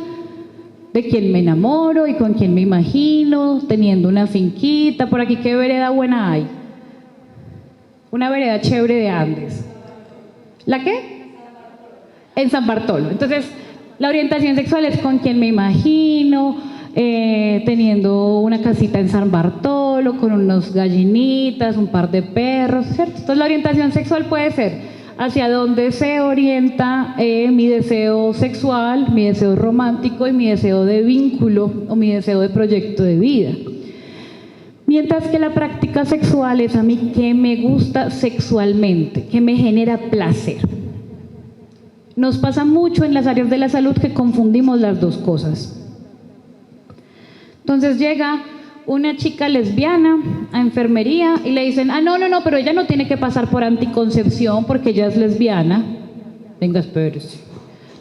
de quién me enamoro y con quién me imagino, teniendo una finquita. Por aquí, ¿qué vereda buena hay? Una vereda chévere de Andes. ¿La qué? En San Bartolo. Entonces, la orientación sexual es con quién me imagino, teniendo una casita en San Bartolo, con unas gallinitas, un par de perros, ¿cierto? Entonces, la orientación sexual puede ser hacia dónde se orienta mi deseo sexual, mi deseo romántico y mi deseo de vínculo o mi deseo de proyecto de vida. Mientras que la práctica sexual es a mí qué me gusta sexualmente, qué me genera placer. Nos pasa mucho en las áreas de la salud que confundimos las dos cosas. Entonces llega una chica lesbiana a enfermería y le dicen: ah, no, pero ella no tiene que pasar por anticoncepción porque ella es lesbiana. Venga, espérese.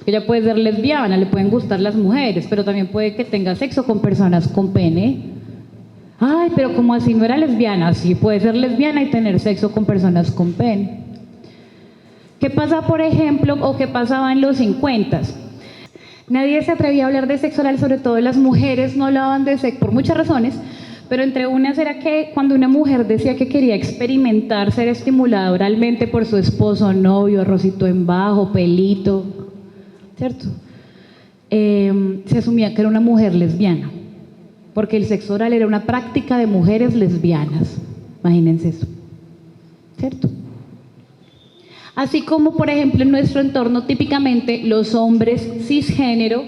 Ella puede ser lesbiana, le pueden gustar las mujeres, pero también puede que tenga sexo con personas con pene. Ay, pero ¿cómo así no era lesbiana? Sí, puede ser lesbiana y tener sexo con personas con pene. ¿Qué pasa, por ejemplo, o qué pasaba en los 50s? Nadie se atrevía a hablar de sexo oral, sobre todo las mujeres no hablaban de sexo por muchas razones, pero entre unas era que cuando una mujer decía que quería experimentar ser estimulada oralmente por su esposo, novio, arrocito en bajo, pelito, ¿cierto? Se asumía que era una mujer lesbiana, porque el sexo oral era una práctica de mujeres lesbianas. Imagínense eso, ¿cierto? Así como, por ejemplo, en nuestro entorno, típicamente los hombres cisgénero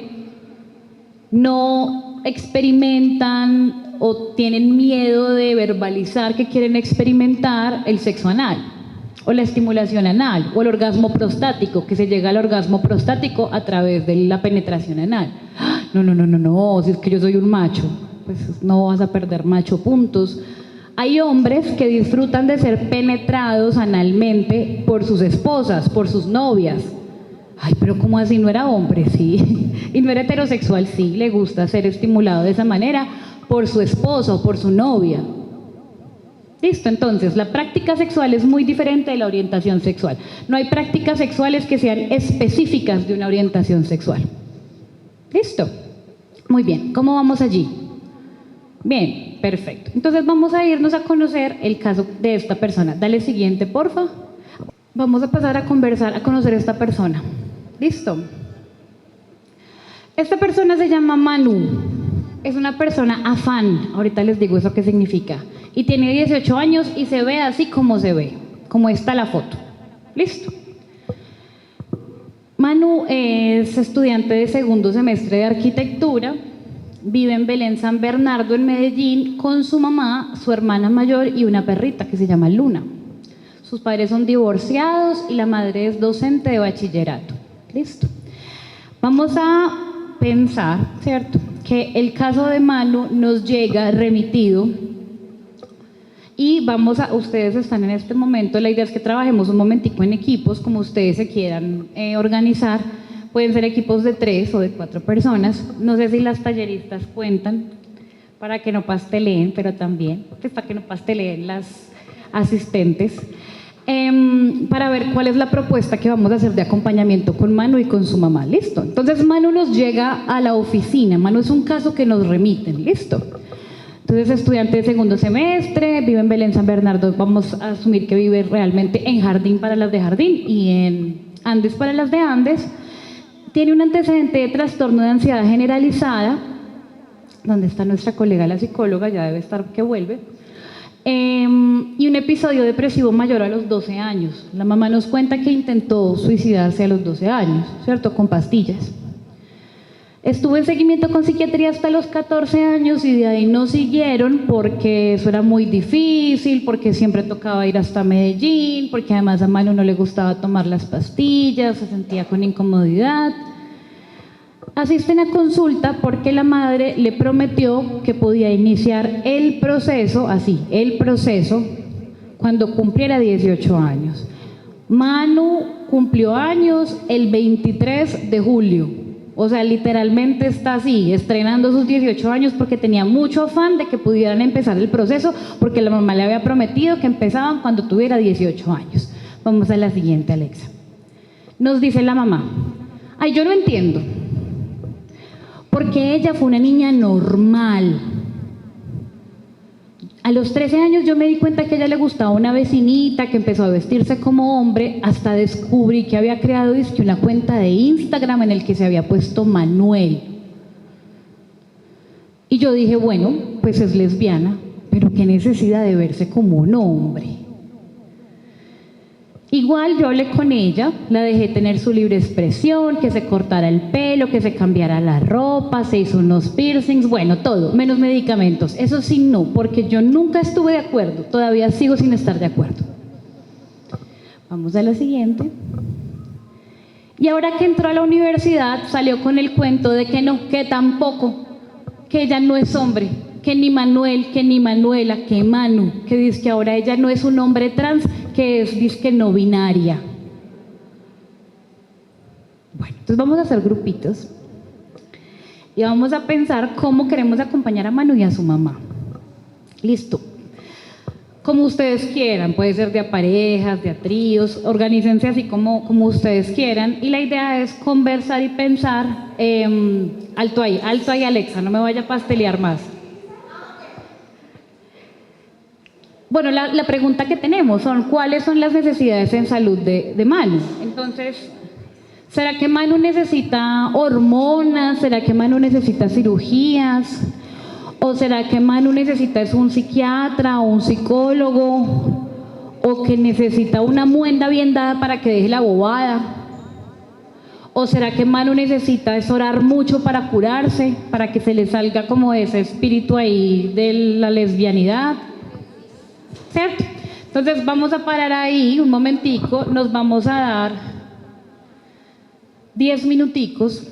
no experimentan o tienen miedo de verbalizar que quieren experimentar el sexo anal, o la estimulación anal, o el orgasmo prostático, que se llega al orgasmo prostático a través de la penetración anal. no, si es que yo soy un macho, pues no vas a perder macho puntos. Hay hombres que disfrutan de ser penetrados analmente por sus esposas, por sus novias. Ay, pero ¿cómo así? ¿No era hombre? Sí. Y no era heterosexual, sí, le gusta ser estimulado de esa manera por su esposa o por su novia. Listo, entonces, la práctica sexual es muy diferente de la orientación sexual. No hay prácticas sexuales que sean específicas de una orientación sexual. Listo. Muy bien, ¿cómo vamos allí? Bien, perfecto. Entonces vamos a irnos a conocer el caso de esta persona. Dale siguiente, porfa. Vamos a pasar a conversar, a conocer a esta persona. ¿Listo? Esta persona se llama Manu. Es una persona afán. Ahorita les digo eso qué significa. Y tiene 18 años y se ve así como se ve, como está la foto. ¿Listo? Manu es estudiante de segundo semestre de arquitectura. Vive en Belén San Bernardo, en Medellín, con su mamá, su hermana mayor y una perrita que se llama Luna. Sus padres son divorciados y la madre es docente de bachillerato. Listo. Vamos a pensar, ¿cierto?, que el caso de Manu nos llega remitido y ustedes están en este momento, la idea es que trabajemos un momentico en equipos, como ustedes se quieran organizar. Pueden ser equipos de 3 o de 4 personas. No sé si las talleristas cuentan para que no pasteleen, pero también pues, para que no pasteleen las asistentes. Para ver cuál es la propuesta que vamos a hacer de acompañamiento con Manu y con su mamá. ¿Listo? Entonces Manu nos llega a la oficina. Manu es un caso que nos remiten. ¿Listo? Entonces, estudiante de segundo semestre, vive en Belén San Bernardo. Vamos a asumir que vive realmente en Jardín para las de Jardín y en Andes para las de Andes. Tiene un antecedente de trastorno de ansiedad generalizada. ¿Dónde está nuestra colega la psicóloga? Ya debe estar que vuelve. Y un episodio depresivo mayor a los 12 años. La mamá nos cuenta que intentó suicidarse a los 12 años, ¿cierto? Con pastillas. Estuvo en seguimiento con psiquiatría hasta los 14 años y de ahí no siguieron porque eso era muy difícil, porque siempre tocaba ir hasta Medellín, porque además a Manu no le gustaba tomar las pastillas, se sentía con incomodidad. Asisten a consulta porque la madre le prometió que podía iniciar el proceso, cuando cumpliera 18 años. Manu cumplió años el 23 de julio. O sea, literalmente está así, estrenando sus 18 años porque tenía mucho afán de que pudieran empezar el proceso porque la mamá le había prometido que empezaban cuando tuviera 18 años. Vamos a la siguiente, Alexa. Nos dice la mamá, ay, yo no entiendo, porque ella fue una niña normal. A los 13 años yo me di cuenta que a ella le gustaba una vecinita que empezó a vestirse como hombre, hasta descubrí que había creado una cuenta de Instagram en el que se había puesto Manuel. Y yo dije, bueno, pues es lesbiana, pero qué necesidad de verse como un hombre. Igual yo hablé con ella, la dejé tener su libre expresión, que se cortara el pelo, que se cambiara la ropa, se hizo unos piercings, bueno, todo, menos medicamentos. Eso sí no, porque yo nunca estuve de acuerdo, todavía sigo sin estar de acuerdo. Vamos a la siguiente. Y ahora que entró a la universidad, salió con el cuento de que no, que tampoco, que ella no es hombre, que ni Manuel, que ni Manuela, que Manu, que dice que ahora ella no es un hombre trans, que es disque no binaria. Bueno, entonces vamos a hacer grupitos y vamos a pensar cómo queremos acompañar a Manu y a su mamá. Listo. Como ustedes quieran, puede ser de a parejas, de a tríos, organícense así como ustedes quieran. Y la idea es conversar y pensar, alto ahí, Alexa, no me vaya a pastelear más. Bueno, la pregunta que tenemos son, ¿cuáles son las necesidades en salud de Manu? Entonces, ¿será que Manu necesita hormonas? ¿Será que Manu necesita cirugías? ¿O será que Manu necesita un psiquiatra o un psicólogo? ¿O que necesita una muenda bien dada para que deje la bobada? ¿O será que Manu necesita orar mucho para curarse, para que se le salga como ese espíritu ahí de la lesbianidad? ¿Cierto? Entonces vamos a parar ahí un momentico, nos vamos a dar 10 minuticos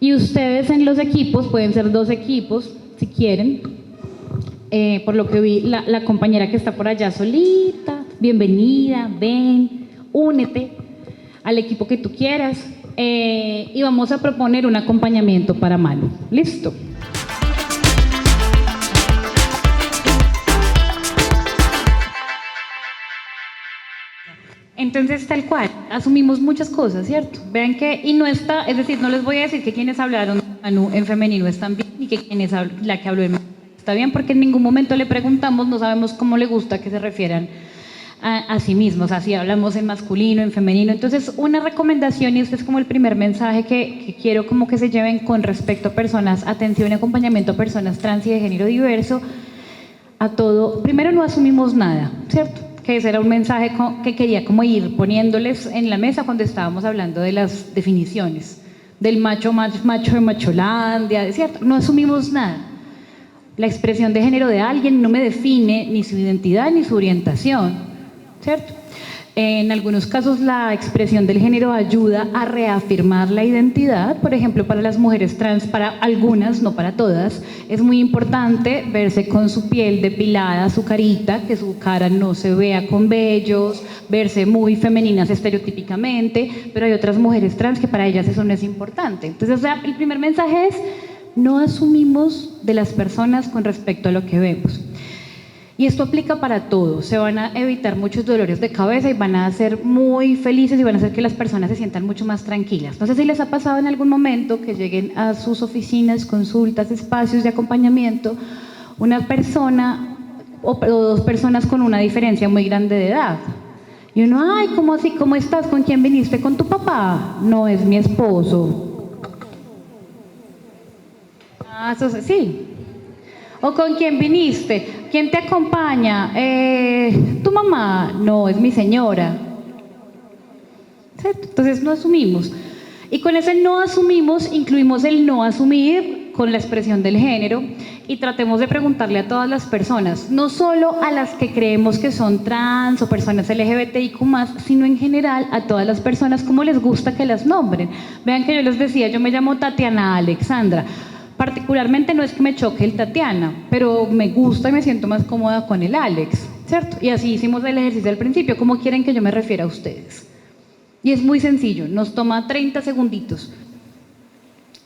Y ustedes en los equipos, pueden ser 2 equipos, si quieren. Por lo que vi, la compañera que está por allá solita, bienvenida, ven, únete al equipo que tú quieras. Y vamos a proponer un acompañamiento para Manu. ¿Listo? Entonces, tal cual, asumimos muchas cosas, ¿cierto? Vean que, y no está, es decir, no les voy a decir que quienes hablaron en femenino están bien, ni que la que habló en masculino está bien, porque en ningún momento le preguntamos, no sabemos cómo le gusta que se refieran a sí mismos, así hablamos en masculino, en femenino. Entonces, una recomendación, y este es como el primer mensaje que quiero como que se lleven con respecto a personas, atención y acompañamiento a personas trans y de género diverso, a todo, primero no asumimos nada, ¿cierto? Que ese era un mensaje que quería como ir poniéndoles en la mesa cuando estábamos hablando de las definiciones, del macho de macholandia, ¿cierto? No asumimos nada. La expresión de género de alguien no me define ni su identidad ni su orientación, ¿cierto? En algunos casos la expresión del género ayuda a reafirmar la identidad. Por ejemplo, para las mujeres trans, para algunas, no para todas, es muy importante verse con su piel depilada, su carita, que su cara no se vea con vellos, verse muy femeninas estereotípicamente, pero hay otras mujeres trans que para ellas eso no es importante. Entonces, o sea, el primer mensaje es: no asumimos de las personas con respecto a lo que vemos. Y esto aplica para todo. Se van a evitar muchos dolores de cabeza y van a ser muy felices y van a hacer que las personas se sientan mucho más tranquilas. No sé si les ha pasado en algún momento que lleguen a sus oficinas, consultas, espacios de acompañamiento, una persona o 2 personas con una diferencia muy grande de edad. Y uno, ay, ¿cómo así? ¿Cómo estás? ¿Con quién viniste? ¿Con tu papá? No, es mi esposo. Ah, eso sí. ¿O con quién viniste? ¿Quién te acompaña? ¿Tu mamá? No, es mi señora. ¿Cierto? Entonces no asumimos. Y con ese no asumimos, incluimos el no asumir con la expresión del género y tratemos de preguntarle a todas las personas, no solo a las que creemos que son trans o personas LGBTIQ+, sino en general a todas las personas, cómo les gusta que las nombren. Vean que yo les decía, yo me llamo Tatiana Alexandra. Particularmente no es que me choque el Tatiana, pero me gusta y me siento más cómoda con el Alex, ¿cierto? Y así hicimos el ejercicio al principio. ¿Cómo quieren que yo me refiera a ustedes? Y es muy sencillo, nos toma 30 segunditos.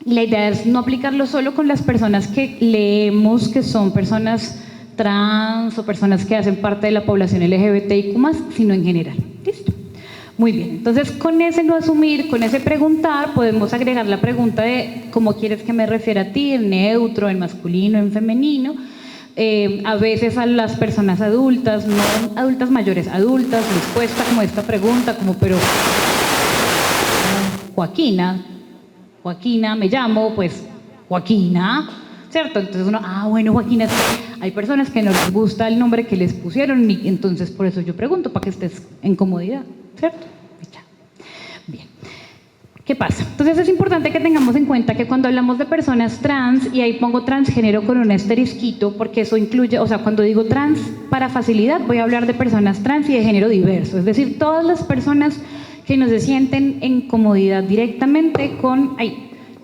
Y la idea es no aplicarlo solo con las personas que leemos que son personas trans o personas que hacen parte de la población LGBTIQ+, sino en general. ¿Listo? Muy bien, entonces con ese no asumir, con ese preguntar, podemos agregar la pregunta de ¿cómo quieres que me refiera a ti? En neutro, en masculino, en femenino. A veces a las personas adultas, no adultas mayores, adultas, les cuesta como esta pregunta, como pero Joaquina, me llamo, pues Joaquina, ¿cierto? Entonces uno, bueno, Joaquina, hay personas que no les gusta el nombre que les pusieron y entonces por eso yo pregunto, para que estés en comodidad. ¿Cierto? Bien. ¿Qué pasa? Entonces es importante que tengamos en cuenta que cuando hablamos de personas trans, y ahí pongo transgénero con un asterisquito, porque eso incluye, o sea, cuando digo trans, para facilidad, voy a hablar de personas trans y de género diverso, es decir, todas las personas que no se sienten en comodidad directamente con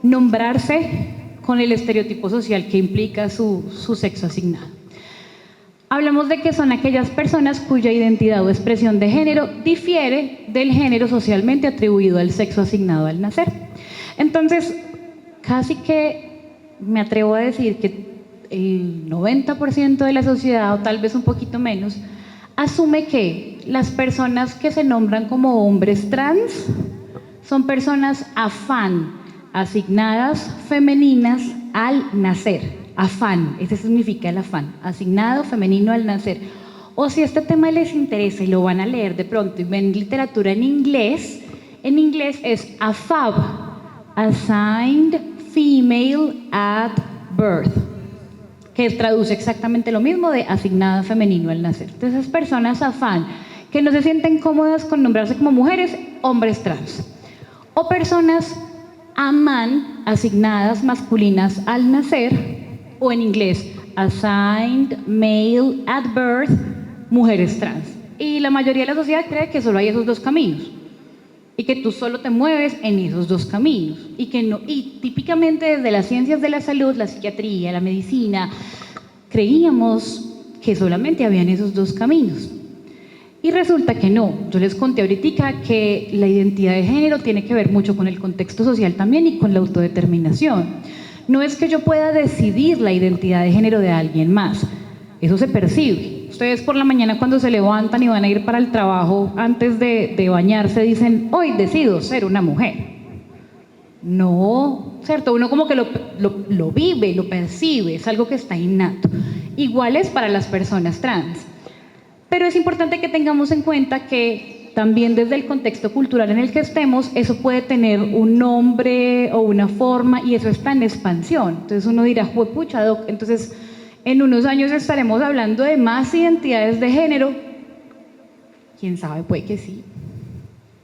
nombrarse con el estereotipo social que implica su sexo asignado. Hablamos de que son aquellas personas cuya identidad o expresión de género difiere del género socialmente atribuido al sexo asignado al nacer. Entonces, casi que me atrevo a decir que el 90% de la sociedad, o tal vez un poquito menos, asume que las personas que se nombran como hombres trans son personas afán, asignadas femeninas al nacer. Afán, ese significa el afán, asignado femenino al nacer. O si este tema les interesa y lo van a leer de pronto y ven literatura en inglés es AFAB, Assigned Female at Birth, que traduce exactamente lo mismo de asignado femenino al nacer. Entonces, esas personas afán que no se sienten cómodas con nombrarse como mujeres, hombres trans. O personas AMAN, asignadas masculinas al nacer, o en inglés, Assigned Male at Birth, mujeres trans. Y la mayoría de la sociedad cree que solo hay esos 2 caminos. y que tú solo te mueves en esos dos caminos y que no, y típicamente desde las ciencias de la salud, la psiquiatría, la medicina, creíamos que solamente habían esos dos caminos. Y resulta que no. Yo les conté ahorita que la identidad de género tiene que ver mucho con el contexto social también y con la autodeterminación. No es que yo pueda decidir la identidad de género de alguien más, eso se percibe. Ustedes por la mañana cuando se levantan y van a ir para el trabajo, antes de bañarse dicen, hoy decido ser una mujer. No, ¿cierto? Uno como que lo vive, lo percibe, es algo que está innato. Igual es para las personas trans. Pero es importante que tengamos en cuenta que también desde el contexto cultural en el que estemos, eso puede tener un nombre o una forma y eso está en expansión. Entonces uno dirá, juepucha, doc, entonces en unos años estaremos hablando de más identidades de género. ¿Quién sabe? Puede que sí.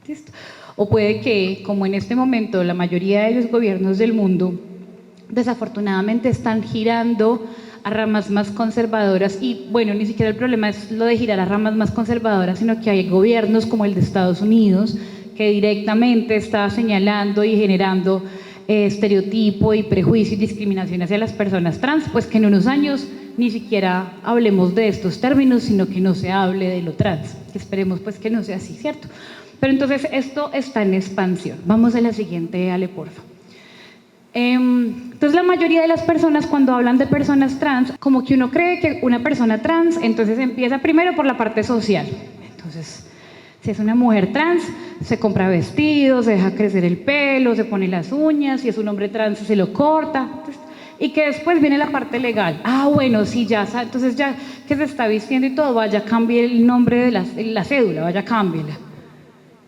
¿Listo? O puede que, como en este momento la mayoría de los gobiernos del mundo desafortunadamente están girando a ramas más conservadoras y bueno, ni siquiera el problema es lo de girar a ramas más conservadoras, sino que hay gobiernos como el de Estados Unidos que directamente está señalando y generando estereotipo y prejuicio y discriminación hacia las personas trans, pues que en unos años ni siquiera hablemos de estos términos, sino que no se hable de lo trans, que esperemos pues que no sea así, ¿cierto? Pero entonces esto está en expansión. Vamos a la siguiente, Ale, porfa. Entonces la mayoría de las personas cuando hablan de personas trans, como que uno cree que una persona trans, entonces empieza primero por la parte social. Entonces, si es una mujer trans, se compra vestidos, se deja crecer el pelo, se pone las uñas, si es un hombre trans se lo corta, y que después viene la parte legal. Ah, bueno, sí, ya, entonces ya que se está vistiendo y todo, vaya, cambie el nombre de la cédula, vaya, cámbiela.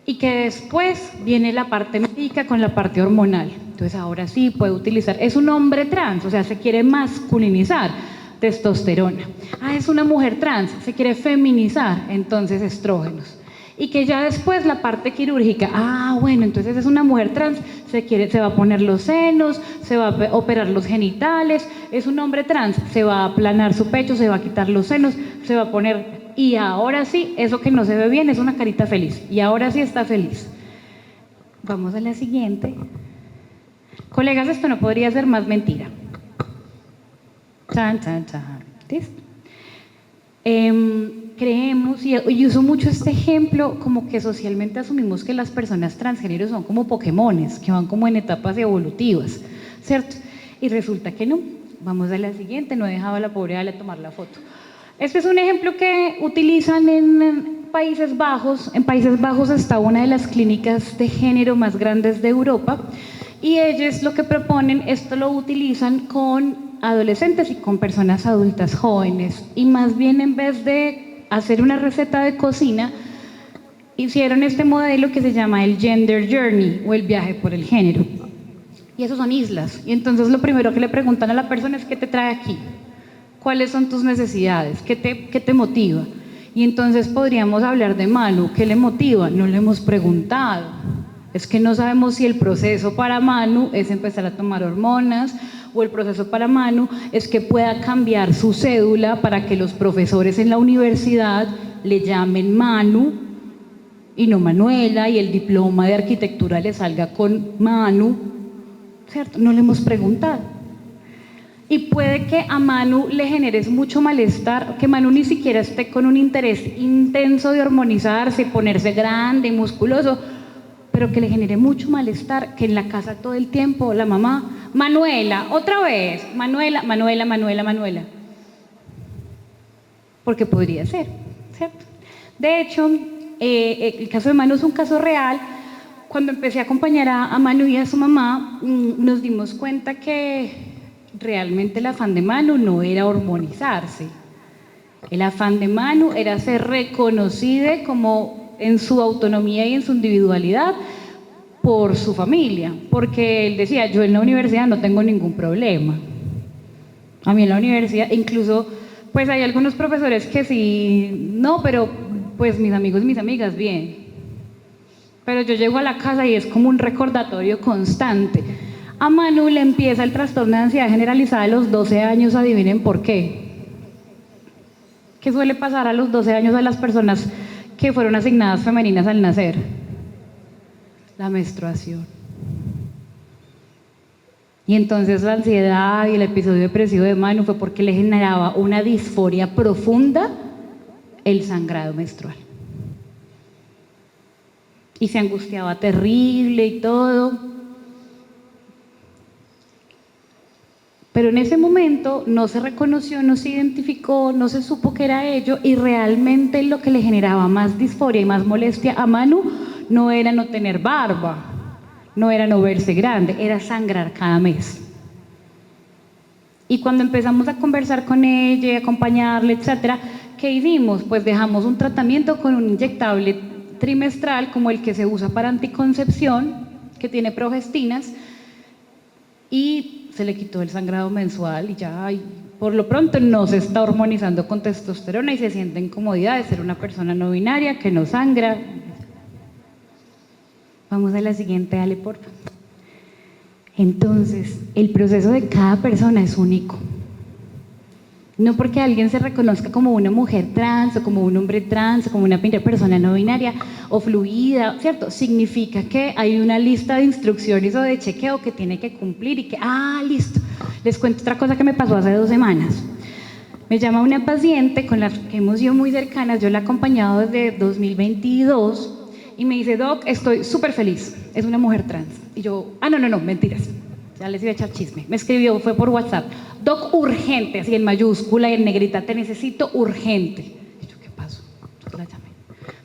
Y que después viene la parte médica con la parte hormonal. Entonces ahora sí puede utilizar, es un hombre trans, o sea, se quiere masculinizar, testosterona. Ah, es una mujer trans, se quiere feminizar, entonces estrógenos. Y que ya después la parte quirúrgica, ah, bueno, entonces es una mujer trans, se va a poner los senos, se va a operar los genitales, es un hombre trans, se va a aplanar su pecho, se va a quitar los senos, se va a poner, y ahora sí, eso que no se ve bien es una carita feliz, y ahora sí está feliz. Vamos a la siguiente. Colegas, esto no podría ser más mentira. Chan, chan, chan. ¿Listo? Creemos, y uso mucho este ejemplo, como que socialmente asumimos que las personas transgénero son como Pokémones, que van como en etapas evolutivas, ¿cierto? Y resulta que no. Vamos a la siguiente, no he dejado a la pobre Ale tomar la foto. Este es un ejemplo que utilizan en Países Bajos. En Países Bajos está una de las clínicas de género más grandes de Europa y ellos lo que proponen, esto lo utilizan con adolescentes y con personas adultas jóvenes y más bien en vez de hacer una receta de cocina, hicieron este modelo que se llama el Gender Journey o el viaje por el género. Y esos son islas. Y entonces lo primero que le preguntan a la persona es ¿qué te trae aquí? ¿Cuáles son tus necesidades? ¿Qué te motiva? Y entonces podríamos hablar de Manu. ¿Qué le motiva? No le hemos preguntado. Es que no sabemos si el proceso para Manu es empezar a tomar hormonas o el proceso para Manu es que pueda cambiar su cédula para que los profesores en la universidad le llamen Manu y no Manuela y el diploma de arquitectura le salga con Manu, ¿cierto? No le hemos preguntado. Y puede que a Manu le generes mucho malestar, que Manu ni siquiera esté con un interés intenso de hormonizarse, ponerse grande y musculoso, pero que le genere mucho malestar, que en la casa todo el tiempo la mamá, Manuela, otra vez, Manuela, Manuela, Manuela, Manuela. Porque podría ser, ¿cierto? De hecho, el caso de Manu es un caso real. Cuando empecé a acompañar a Manu y a su mamá, nos dimos cuenta que realmente el afán de Manu no era hormonizarse. El afán de Manu era ser reconocida como en su autonomía y en su individualidad por su familia, porque él decía, yo en la universidad no tengo ningún problema. A mí en la universidad, incluso, pues hay algunos profesores que sí, no, pero pues mis amigos y mis amigas, bien. Pero yo llego a la casa y es como un recordatorio constante. A Manu le empieza el trastorno de ansiedad generalizada a los 12 años, adivinen por qué. ¿Qué suele pasar a los 12 años a las personas que fueron asignadas femeninas al nacer? la menstruación. Y entonces la ansiedad y el episodio depresivo de Manu fue porque le generaba una disforia profunda el sangrado menstrual. Y se angustiaba terrible y todo. Pero en ese momento no se reconoció, no se identificó, no se supo que era ello, y realmente lo que le generaba más disforia y más molestia a Manu no era no tener barba, no era no verse grande, era sangrar cada mes. Y cuando empezamos a conversar con ella, acompañarle, etcétera, ¿qué hicimos? Pues dejamos un tratamiento con un inyectable trimestral como el que se usa para anticoncepción, que tiene progestinas, y se le quitó el sangrado mensual y ya, y por lo pronto no se está hormonizando con testosterona y se siente en comodidad de ser una persona no binaria que no sangra. Vamos a la siguiente, dale, por favor. Entonces, el proceso de cada persona es único. No porque alguien se reconozca como una mujer trans o como un hombre trans o como una persona no binaria o fluida, ¿cierto? Significa que hay una lista de instrucciones o de chequeo que tiene que cumplir y que, listo. Les cuento otra cosa que me pasó hace 2 semanas. Me llama una paciente con la que hemos sido muy cercanas, yo la he acompañado desde 2022 y me dice, Doc, estoy súper feliz, es una mujer trans. Y yo, no, mentiras. Ya les iba a echar chisme. Me escribió, fue por WhatsApp. Doc, urgente, así en mayúscula y en negrita, te necesito urgente. Y yo, ¿qué pasó? Yo la llamé.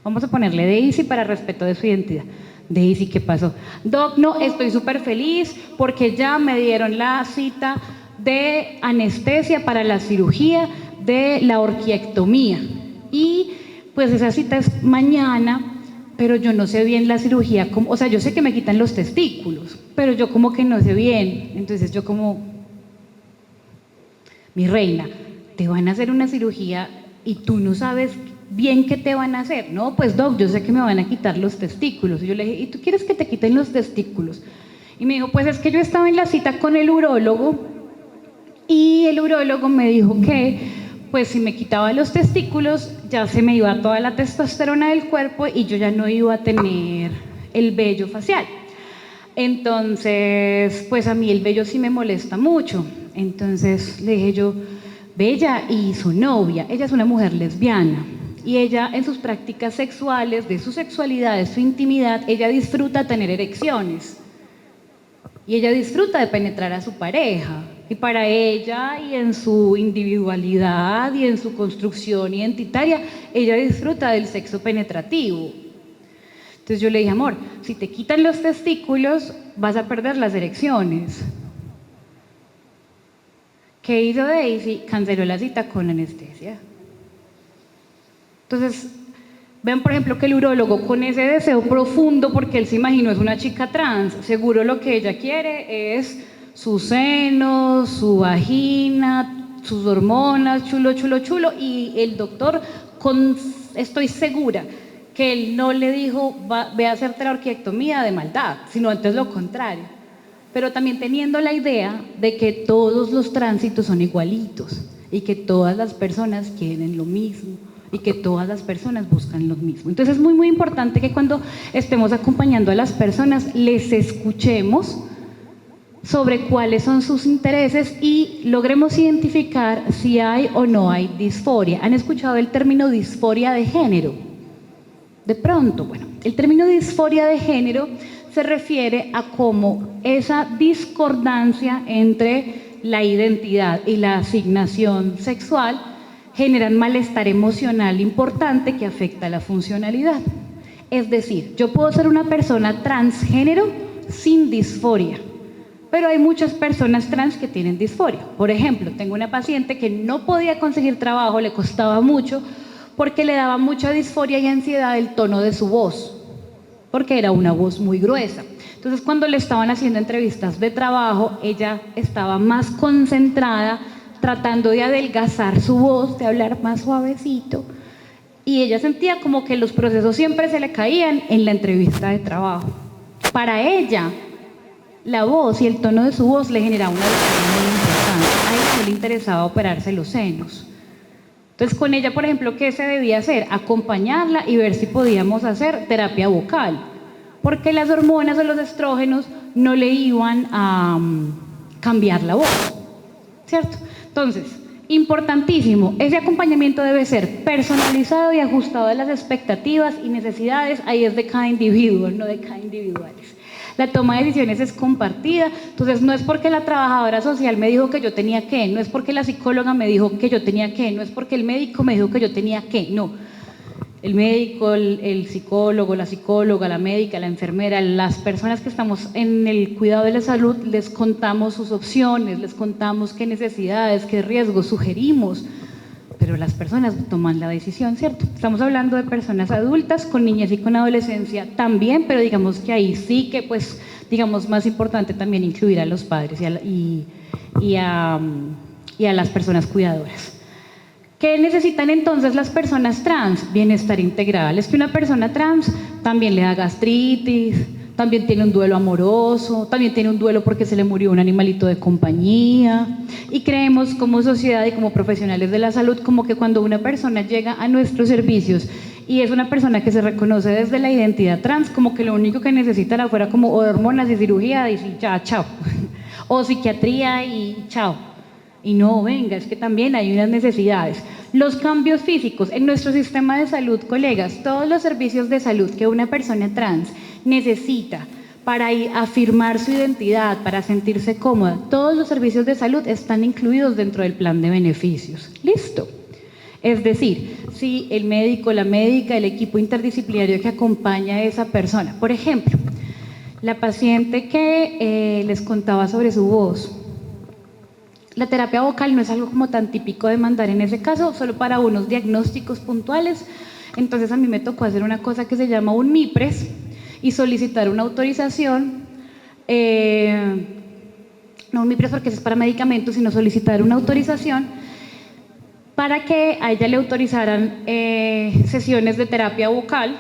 Vamos a ponerle Daisy para respeto de su identidad. Daisy, ¿qué pasó? Doc, no, estoy súper feliz porque ya me dieron la cita de anestesia para la cirugía de la orquiectomía. Y pues esa cita es mañana, pero yo no sé bien la cirugía, o sea, yo sé que me quitan los testículos, pero yo como que no sé bien. Entonces yo como, mi reina, te van a hacer una cirugía y tú no sabes bien qué te van a hacer. No, pues Doc, yo sé que me van a quitar los testículos. Y yo le dije, ¿y tú quieres que te quiten los testículos? Y me dijo, pues es que yo estaba en la cita con el urólogo y el urólogo me dijo que pues si me quitaba los testículos ya se me iba toda la testosterona del cuerpo y yo ya no iba a tener el vello facial. Entonces, pues a mí el vello sí me molesta mucho. Entonces le dije yo, Bella, y su novia, ella es una mujer lesbiana y ella en sus prácticas sexuales, de su sexualidad, de su intimidad, ella disfruta tener erecciones y ella disfruta de penetrar a su pareja. Y para ella y en su individualidad y en su construcción identitaria, ella disfruta del sexo penetrativo. Entonces yo le dije, amor, si te quitan los testículos, vas a perder las erecciones. ¿Qué hizo Daisy? Canceló la cita con anestesia. Entonces, ven por ejemplo que el urólogo con ese deseo profundo, porque él se imaginó es una chica trans, seguro lo que ella quiere es sus senos, su vagina, sus hormonas, chulo, y el doctor, estoy segura que él no le dijo, ve a hacerte la orquiectomía de maldad, sino antes lo contrario, pero también teniendo la idea de que todos los tránsitos son igualitos y que todas las personas quieren lo mismo y que todas las personas buscan lo mismo. Entonces es muy, muy importante que cuando estemos acompañando a las personas les escuchemos sobre cuáles son sus intereses y logremos identificar si hay o no hay disforia. ¿Han escuchado el término disforia de género? De pronto, bueno, el término disforia de género se refiere a cómo esa discordancia entre la identidad y la asignación sexual generan malestar emocional importante que afecta a la funcionalidad. Es decir, yo puedo ser una persona transgénero sin disforia, pero hay muchas personas trans que tienen disforia. Por ejemplo, tengo una paciente que no podía conseguir trabajo, le costaba mucho, porque le daba mucha disforia y ansiedad el tono de su voz, porque era una voz muy gruesa. Entonces, cuando le estaban haciendo entrevistas de trabajo, ella estaba más concentrada, tratando de adelgazar su voz, de hablar más suavecito, y ella sentía como que los procesos siempre se le caían en la entrevista de trabajo. Para ella, la voz y el tono de su voz le generaba una disforia muy importante. A ella no le interesaba operarse los senos. Entonces, con ella, por ejemplo, ¿qué se debía hacer? Acompañarla y ver si podíamos hacer terapia vocal. porque las hormonas o los estrógenos no le iban a cambiar la voz, ¿cierto? Entonces, importantísimo, ese acompañamiento debe ser personalizado y ajustado a las expectativas y necesidades, ahí es de cada individuo, no de cada individuales. La toma de decisiones es compartida, entonces no es porque la trabajadora social me dijo que yo tenía que, no es porque la psicóloga me dijo que yo tenía que, no es porque el médico me dijo que yo tenía que, no. El médico, el psicólogo, la psicóloga, la médica, la enfermera, las personas que estamos en el cuidado de la salud, les contamos sus opciones, les contamos qué necesidades, qué riesgos sugerimos, pero las personas toman la decisión, ¿cierto? Estamos hablando de personas adultas, con niñez y con adolescencia también, pero digamos que ahí sí que, pues, digamos, más importante también incluir a los padres y a las personas cuidadoras. ¿Qué necesitan entonces las personas trans? Bienestar integral. Es que una persona trans también le da gastritis, también tiene un duelo amoroso, también tiene un duelo porque se le murió un animalito de compañía. Y creemos como sociedad y como profesionales de la salud como que cuando una persona llega a nuestros servicios y es una persona que se reconoce desde la identidad trans, como que lo único que necesita era fuera como hormonas y cirugía y ya, chao. O psiquiatría y chao. Y no, venga, es que también hay unas necesidades. Los cambios físicos en nuestro sistema de salud, colegas, todos los servicios de salud que una persona trans necesita para afirmar su identidad, para sentirse cómoda, todos los servicios de salud están incluidos dentro del plan de beneficios. ¿Listo? Es decir, si el médico, la médica, el equipo interdisciplinario que acompaña a esa persona, por ejemplo, la paciente que les contaba sobre su voz, la terapia vocal no es algo como tan típico de mandar en ese caso, solo para unos diagnósticos puntuales. Entonces a mí me tocó hacer una cosa que se llama un MIPRES y solicitar una autorización, no un MIPRES porque es para medicamentos, sino solicitar una autorización para que a ella le autorizaran sesiones de terapia vocal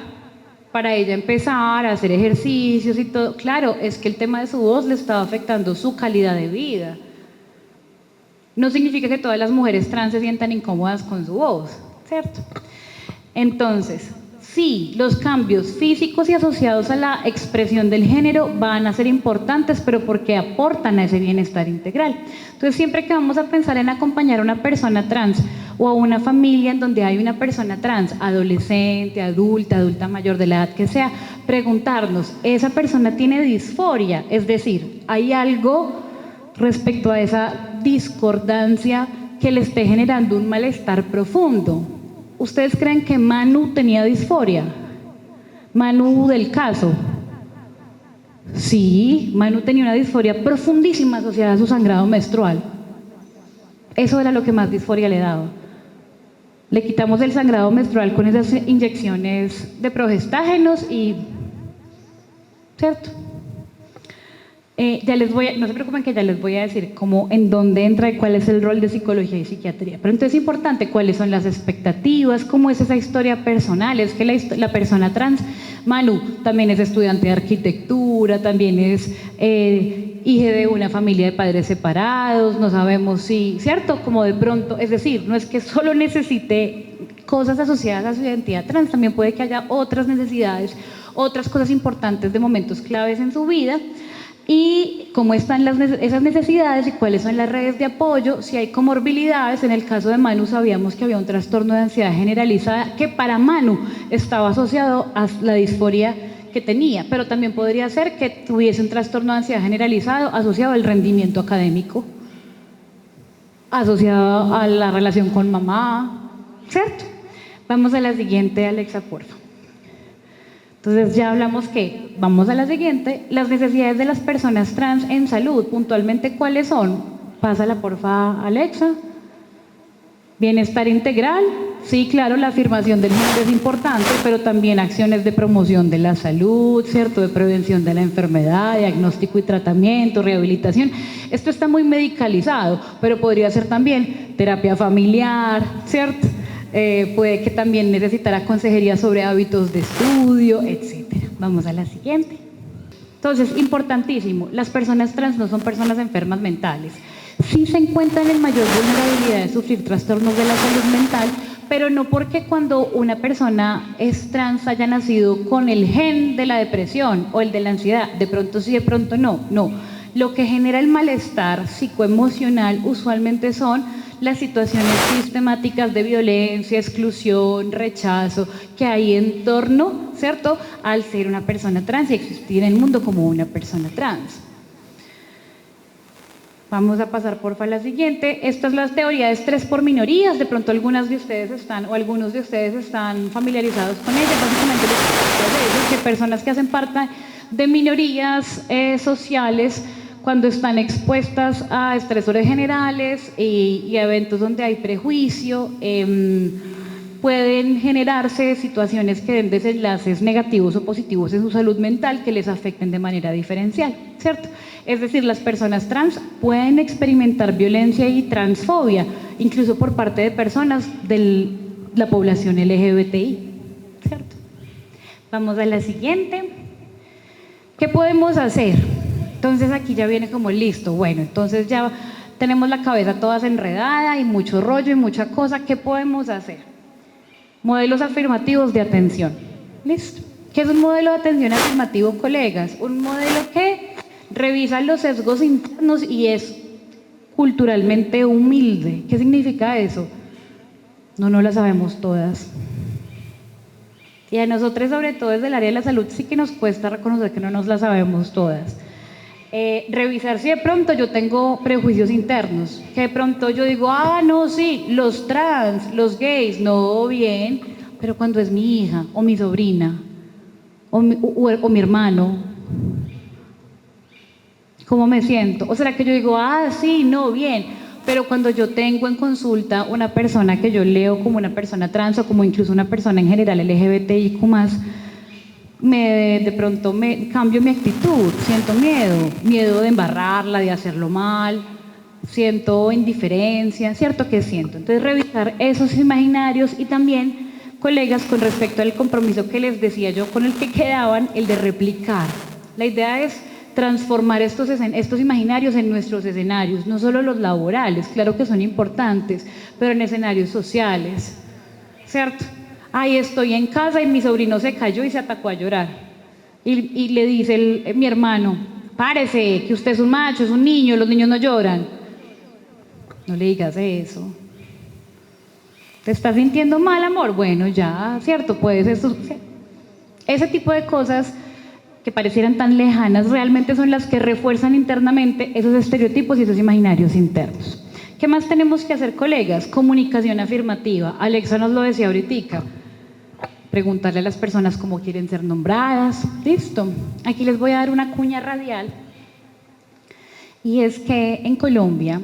para ella empezar a hacer ejercicios y todo. Claro, es que el tema de su voz le estaba afectando su calidad de vida. No significa que todas las mujeres trans se sientan incómodas con su voz, ¿cierto? Entonces, sí, los cambios físicos y asociados a la expresión del género van a ser importantes, pero porque aportan a ese bienestar integral. Entonces, siempre que vamos a pensar en acompañar a una persona trans o a una familia en donde hay una persona trans, adolescente, adulta mayor, de la edad que sea, preguntarnos, ¿esa persona tiene disforia? Es decir, ¿hay algo respecto a esa discordancia que le esté generando un malestar profundo? ¿Ustedes creen que Manu tenía disforia? Manu del caso. Sí, Manu tenía una disforia profundísima asociada a su sangrado menstrual. Eso era lo que más disforia le daba. Le quitamos el sangrado menstrual con esas inyecciones de progestágenos y... ¿cierto? No se preocupen que ya les voy a decir cómo, en dónde entra y cuál es el rol de psicología y psiquiatría. Pero entonces es importante cuáles son las expectativas, cómo es esa historia personal. Es que la persona trans, Manu, también es estudiante de arquitectura, también es hija de una familia de padres separados, no sabemos si, ¿cierto? Como de pronto, es decir, no es que solo necesite cosas asociadas a su identidad trans, también puede que haya otras necesidades, otras cosas importantes de momentos claves en su vida. Y cómo están esas necesidades y cuáles son las redes de apoyo, si hay comorbilidades. En el caso de Manu sabíamos que había un trastorno de ansiedad generalizada que para Manu estaba asociado a la disforia que tenía, pero también podría ser que tuviese un trastorno de ansiedad generalizado asociado al rendimiento académico, asociado a la relación con mamá, ¿cierto? Vamos a la siguiente, Alexa, por favor. Entonces ya hablamos que, vamos a la siguiente, las necesidades de las personas trans en salud, puntualmente, ¿cuáles son? Pásala, porfa, Alexa. Bienestar integral, sí, claro, la afirmación del género es importante, pero también acciones de promoción de la salud, ¿cierto? De prevención de la enfermedad, diagnóstico y tratamiento, rehabilitación. Esto está muy medicalizado, pero podría ser también terapia familiar, ¿cierto? Puede que también necesitara consejería sobre hábitos de estudio, etc. Vamos a la siguiente. Entonces, importantísimo, las personas trans no son personas enfermas mentales. Sí se encuentran en mayor vulnerabilidad de sufrir trastornos de la salud mental, pero no porque cuando una persona es trans haya nacido con el gen de la depresión o el de la ansiedad, de pronto sí, de pronto no, no. Lo que genera el malestar psicoemocional usualmente son las situaciones sistemáticas de violencia, exclusión, rechazo que hay en torno, ¿cierto?, al ser una persona trans y existir en el mundo como una persona trans. Vamos a pasar porfa a la siguiente. Esta es la teoría de estrés por minorías. De pronto algunas de ustedes están, o algunos de ustedes están familiarizados con ella. Básicamente lo que es que personas que hacen parte de minorías sociales, cuando están expuestas a estresores generales y a eventos donde hay prejuicio, pueden generarse situaciones que den desenlaces negativos o positivos en su salud mental que les afecten de manera diferencial, ¿cierto? Es decir, las personas trans pueden experimentar violencia y transfobia, incluso por parte de personas de la población LGBTI, ¿cierto? Vamos a la siguiente. ¿Qué podemos hacer? Entonces aquí ya viene como listo, bueno, entonces ya tenemos la cabeza toda enredada y mucho rollo y mucha cosa. ¿Qué podemos hacer? Modelos afirmativos de atención. ¿Listo? ¿Qué es un modelo de atención afirmativo, colegas? Un modelo que revisa los sesgos internos y es culturalmente humilde. ¿Qué significa eso? No la sabemos todas. Y a nosotros, sobre todo desde el área de la salud, sí que nos cuesta reconocer que no nos la sabemos todas. Revisar si de pronto yo tengo prejuicios internos, que de pronto yo digo, no, sí, los trans, los gays, no, bien, pero cuando es mi hija, o mi sobrina, o mi hermano, ¿cómo me siento? ¿O será que yo digo, sí, no, bien, pero cuando yo tengo en consulta una persona que yo leo como una persona trans o como incluso una persona en general LGBTIQ+, de pronto me cambio mi actitud, siento miedo de embarrarla, de hacerlo mal, siento indiferencia, ¿cierto que siento? Entonces revisar esos imaginarios y también, colegas, con respecto al compromiso que les decía yo con el que quedaban, el de replicar. La idea es transformar estos imaginarios en nuestros escenarios, no solo los laborales, claro que son importantes, pero en escenarios sociales, ¿cierto? Estoy en casa y mi sobrino se cayó y se atacó a llorar. Y le dice mi hermano, párese, que usted es un macho, es un niño, los niños no lloran. No le digas eso. ¿Te estás sintiendo mal, amor? Bueno, ya, ¿cierto? Ese tipo de cosas que parecieran tan lejanas realmente son las que refuerzan internamente esos estereotipos y esos imaginarios internos. ¿Qué más tenemos que hacer, colegas? Comunicación afirmativa. Alexa nos lo decía ahorita. Preguntarle a las personas cómo quieren ser nombradas. Listo. Aquí les voy a dar una cuña radial. Y es que en Colombia,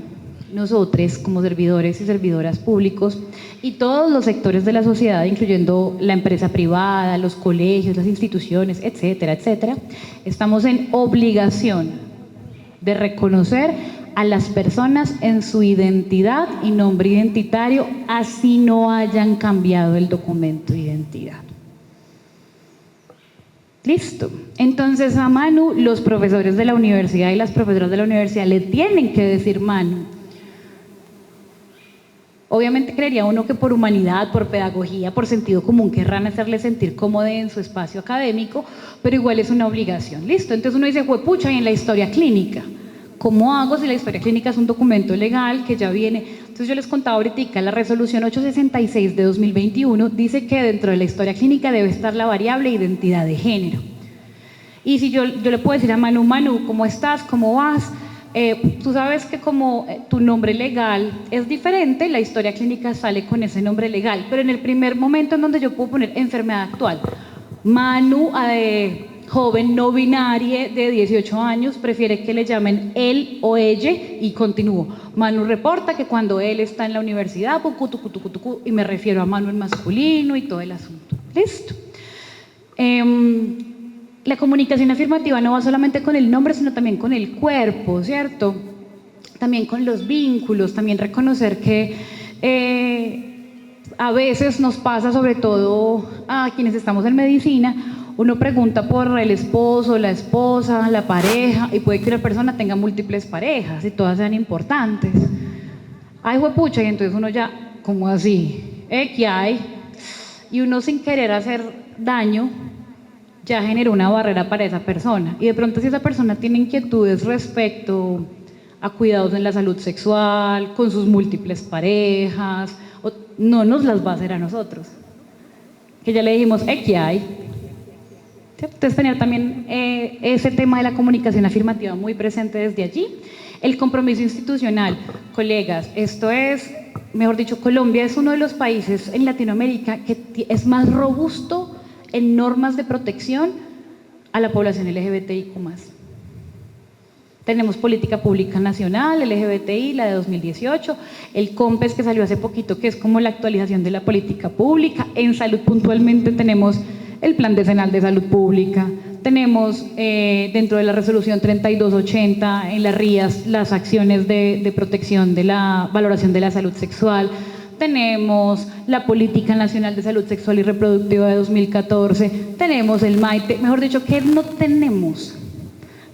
nosotros como servidores y servidoras públicos y todos los sectores de la sociedad, incluyendo la empresa privada, los colegios, las instituciones, etcétera, etcétera, estamos en obligación de reconocer a las personas en su identidad y nombre identitario, así no hayan cambiado el documento de identidad. Listo. Entonces a Manu, los profesores de la universidad y las profesoras de la universidad le tienen que decir Manu. Obviamente creería uno que por humanidad, por pedagogía, por sentido común querrán hacerle sentir cómodo en su espacio académico, pero igual es una obligación. Listo. Entonces uno dice, juepucha, y en la historia clínica, ¿cómo hago si la historia clínica es un documento legal que ya viene? Entonces yo les contaba ahorita, la resolución 866 de 2021 dice que dentro de la historia clínica debe estar la variable identidad de género. Y si yo le puedo decir a Manu, ¿cómo estás? ¿Cómo vas? Tú sabes que como tu nombre legal es diferente, la historia clínica sale con ese nombre legal, pero en el primer momento en donde yo puedo poner enfermedad actual, Manu, joven no binaria de 18 años, prefiere que le llamen él o ella y continúo. Manu reporta que cuando él está en la universidad, y me refiero a Manu en masculino y todo el asunto. Listo. La comunicación afirmativa no va solamente con el nombre, sino también con el cuerpo, ¿cierto? También con los vínculos, también reconocer que a veces nos pasa, sobre todo a quienes estamos en medicina, uno pregunta por el esposo, la esposa, la pareja, y puede que una persona tenga múltiples parejas y todas sean importantes. Juepucha, y entonces uno ya, ¿cómo así? ¿qué hay? Y uno sin querer hacer daño ya generó una barrera para esa persona. Y de pronto si esa persona tiene inquietudes respecto a cuidados en la salud sexual, con sus múltiples parejas, no nos las va a hacer a nosotros. Que ya le dijimos, ¿qué hay? ¿Cierto? Entonces tener también ese tema de la comunicación afirmativa muy presente desde allí. El compromiso institucional, colegas, esto es, mejor dicho, Colombia es uno de los países en Latinoamérica que es más robusto en normas de protección a la población LGBTIQ+. Tenemos política pública nacional, LGBTI, la de 2018, el COMPES que salió hace poquito, que es como la actualización de la política pública. En salud puntualmente tenemos el Plan Decenal de Salud Pública, tenemos dentro de la resolución 3280 en las RIAS las acciones de protección de la valoración de la salud sexual, tenemos la Política Nacional de Salud Sexual y Reproductiva de 2014, tenemos el MAITE, mejor dicho, ¿qué no tenemos?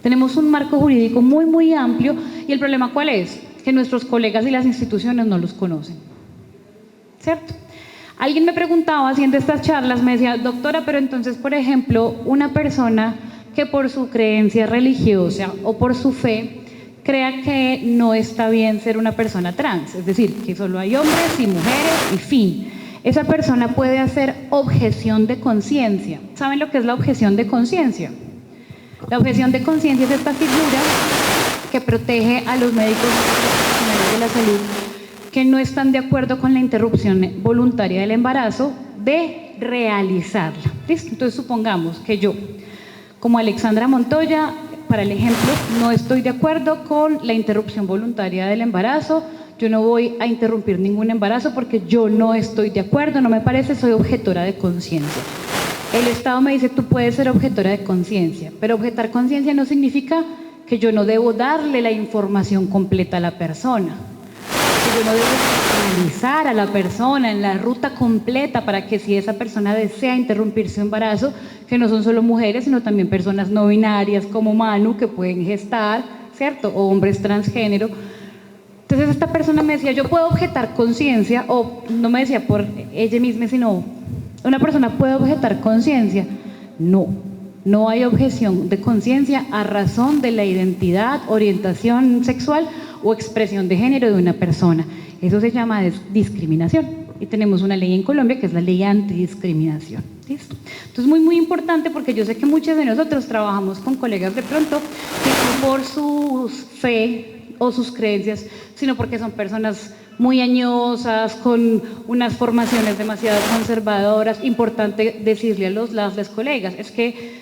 Tenemos un marco jurídico muy amplio y el problema ¿cuál es? Que nuestros colegas y las instituciones no los conocen, ¿cierto? Alguien me preguntaba haciendo estas charlas, me decía, doctora, pero entonces, por ejemplo, una persona que por su creencia religiosa o por su fe crea que no está bien ser una persona trans, es decir, que solo hay hombres y mujeres y fin. Esa persona puede hacer objeción de conciencia. ¿Saben lo que es la objeción de conciencia? La objeción de conciencia es esta figura que protege a los médicos y profesionales de la salud que no están de acuerdo con la interrupción voluntaria del embarazo de realizarla. ¿Listo? Entonces supongamos que yo, como Alexandra Montoya, para el ejemplo, no estoy de acuerdo con la interrupción voluntaria del embarazo, yo no voy a interrumpir ningún embarazo porque yo no estoy de acuerdo, no me parece, soy objetora de conciencia. El Estado me dice, tú puedes ser objetora de conciencia, pero objetar conciencia no significa que yo no debo darle la información completa a la persona, que yo no debo analizar a la persona en la ruta completa para que si esa persona desea interrumpir su embarazo, que no son solo mujeres, sino también personas no binarias como Manu, que pueden gestar, ¿cierto? O hombres transgénero. Entonces esta persona me decía, yo puedo objetar conciencia, o no me decía por ella misma, sino una persona puede objetar conciencia. No, no hay objeción de conciencia a razón de la identidad, orientación sexual o expresión de género de una persona. Eso se llama discriminación. Y tenemos una ley en Colombia que es la ley antidiscriminación. ¿Listo? Entonces muy importante porque yo sé que muchos de nosotros trabajamos con colegas de pronto que no por su fe o sus creencias, sino porque son personas muy añosas, con unas formaciones demasiado conservadoras. Importante decirle a las colegas, es que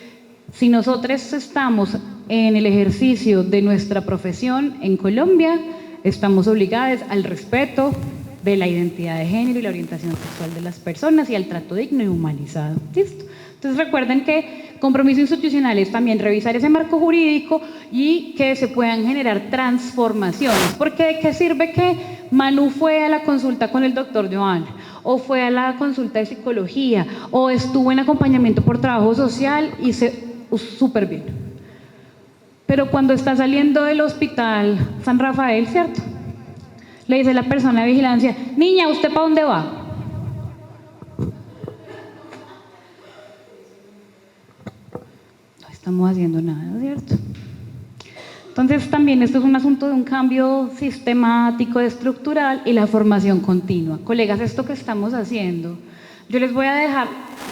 si nosotros estamos en el ejercicio de nuestra profesión en Colombia, estamos obligados al respeto de la identidad de género y la orientación sexual de las personas y al trato digno y humanizado. ¿Listo? Entonces recuerden que compromiso institucional es también revisar ese marco jurídico y que se puedan generar transformaciones. Porque ¿de qué sirve que Manu fue a la consulta con el doctor Joan, o fue a la consulta de psicología, o estuvo en acompañamiento por trabajo social y súper bien? Pero cuando está saliendo del hospital San Rafael, ¿cierto?, le dice la persona de vigilancia, niña, ¿usted para dónde va? No estamos haciendo nada, ¿cierto? Entonces también esto es un asunto de un cambio sistemático, estructural y la formación continua. Colegas, esto que estamos haciendo, yo les voy a dejar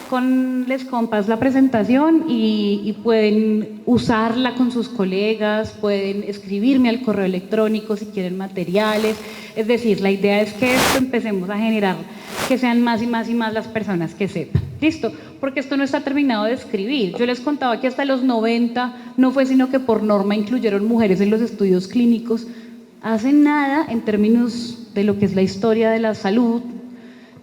con les compas la presentación y pueden usarla con sus colegas, pueden escribirme al correo electrónico si quieren materiales. Es decir, la idea es que esto empecemos a generar, que sean más y más y más las personas que sepan. ¿Listo? Porque esto no está terminado de escribir. Yo les contaba que hasta los 90 no fue sino que por norma incluyeron mujeres en los estudios clínicos. Hace nada, en términos de lo que es la historia de la salud,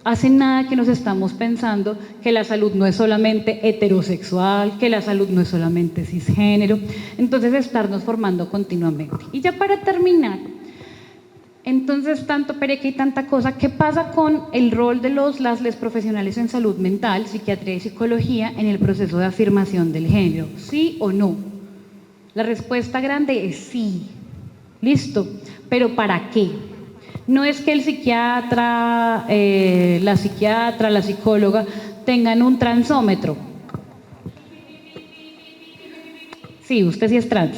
hace nada que nos estamos pensando que la salud no es solamente heterosexual, que la salud no es solamente cisgénero. Entonces, estarnos formando continuamente. Y ya para terminar, entonces, tanto pereque y tanta cosa, ¿qué pasa con el rol de les profesionales en salud mental, psiquiatría y psicología en el proceso de afirmación del género? ¿Sí o no? La respuesta grande es sí. ¿Listo? ¿Pero para qué? No es que el psiquiatra, la psiquiatra, la psicóloga tengan un transómetro. Sí, usted sí es trans,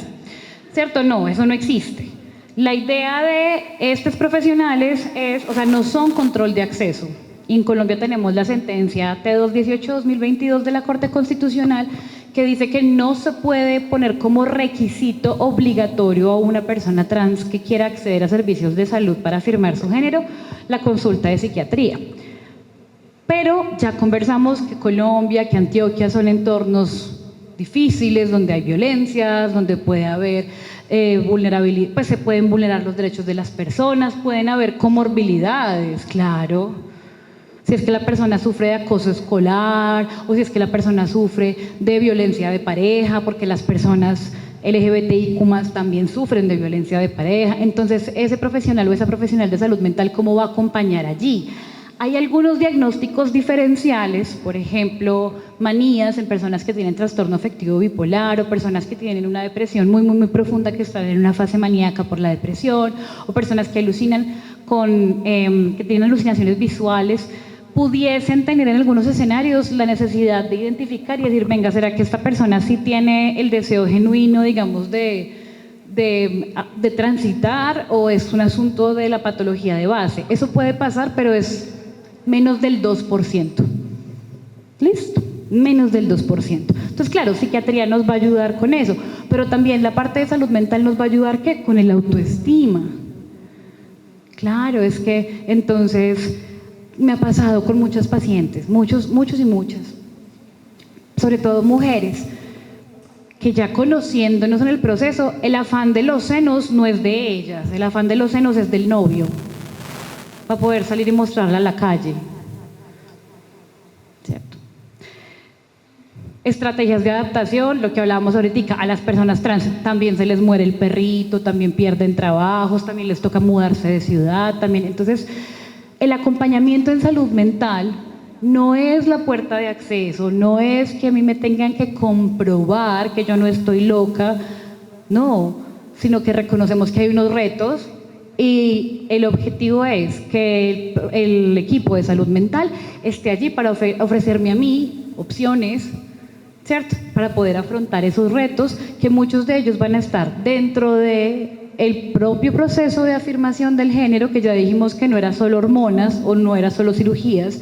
¿cierto? No, eso no existe. La idea de estos profesionales es, o sea, no son control de acceso. Y en Colombia tenemos la sentencia T218-2022 de la Corte Constitucional que dice que no se puede poner como requisito obligatorio a una persona trans que quiera acceder a servicios de salud para afirmar su género la consulta de psiquiatría. Pero ya conversamos que Colombia, que Antioquia son entornos difíciles, donde hay violencias, donde puede haber vulnerabilidad, pues se pueden vulnerar los derechos de las personas, pueden haber comorbilidades, claro. Si es que la persona sufre de acoso escolar o si es que la persona sufre de violencia de pareja, porque las personas LGBTIQ+ también sufren de violencia de pareja. Entonces, ese profesional o esa profesional de salud mental, ¿cómo va a acompañar allí? Hay algunos diagnósticos diferenciales, por ejemplo, manías en personas que tienen trastorno afectivo bipolar o personas que tienen una depresión muy profunda, que están en una fase maníaca por la depresión, o personas que alucinan que tienen alucinaciones visuales, pudiesen tener en algunos escenarios la necesidad de identificar y decir, venga, ¿será que esta persona sí tiene el deseo genuino, digamos, de transitar, o es un asunto de la patología de base? Eso puede pasar, pero es menos del 2%. ¿Listo? Menos del 2%. Entonces, claro, psiquiatría nos va a ayudar con eso, pero también la parte de salud mental nos va a ayudar, ¿qué? Con el autoestima. Claro, es que entonces me ha pasado con muchas pacientes, muchos y muchas, sobre todo mujeres, que ya conociéndonos en el proceso, el afán de los senos no es de ellas, el afán de los senos es del novio, para poder salir y mostrarla a la calle. ¿Cierto? Estrategias de adaptación, lo que hablábamos ahorita, a las personas trans también se les muere el perrito, también pierden trabajos, también les toca mudarse de ciudad, también. Entonces, el acompañamiento en salud mental no es la puerta de acceso, no es que a mí me tengan que comprobar que yo no estoy loca, no, sino que reconocemos que hay unos retos y el objetivo es que el equipo de salud mental esté allí para ofrecerme a mí opciones, ¿cierto? Para poder afrontar esos retos, que muchos de ellos van a estar dentro de el propio proceso de afirmación del género, que ya dijimos que no era solo hormonas o no era solo cirugías,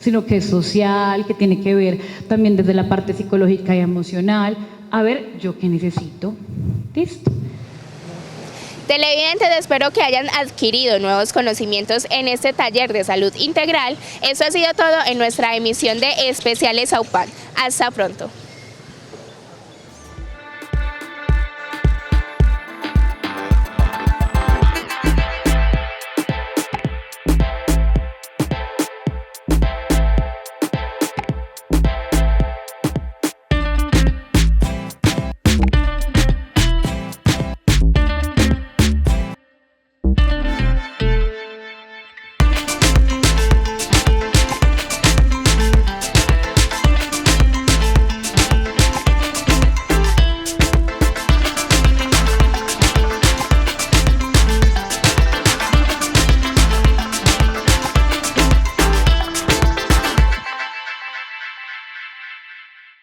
sino que es social, que tiene que ver también desde la parte psicológica y emocional. A ver, ¿yo qué necesito? ¿Listo? Televidentes, espero que hayan adquirido nuevos conocimientos en este taller de salud integral. Eso ha sido todo en nuestra emisión de Especiales AUPAN. Hasta pronto.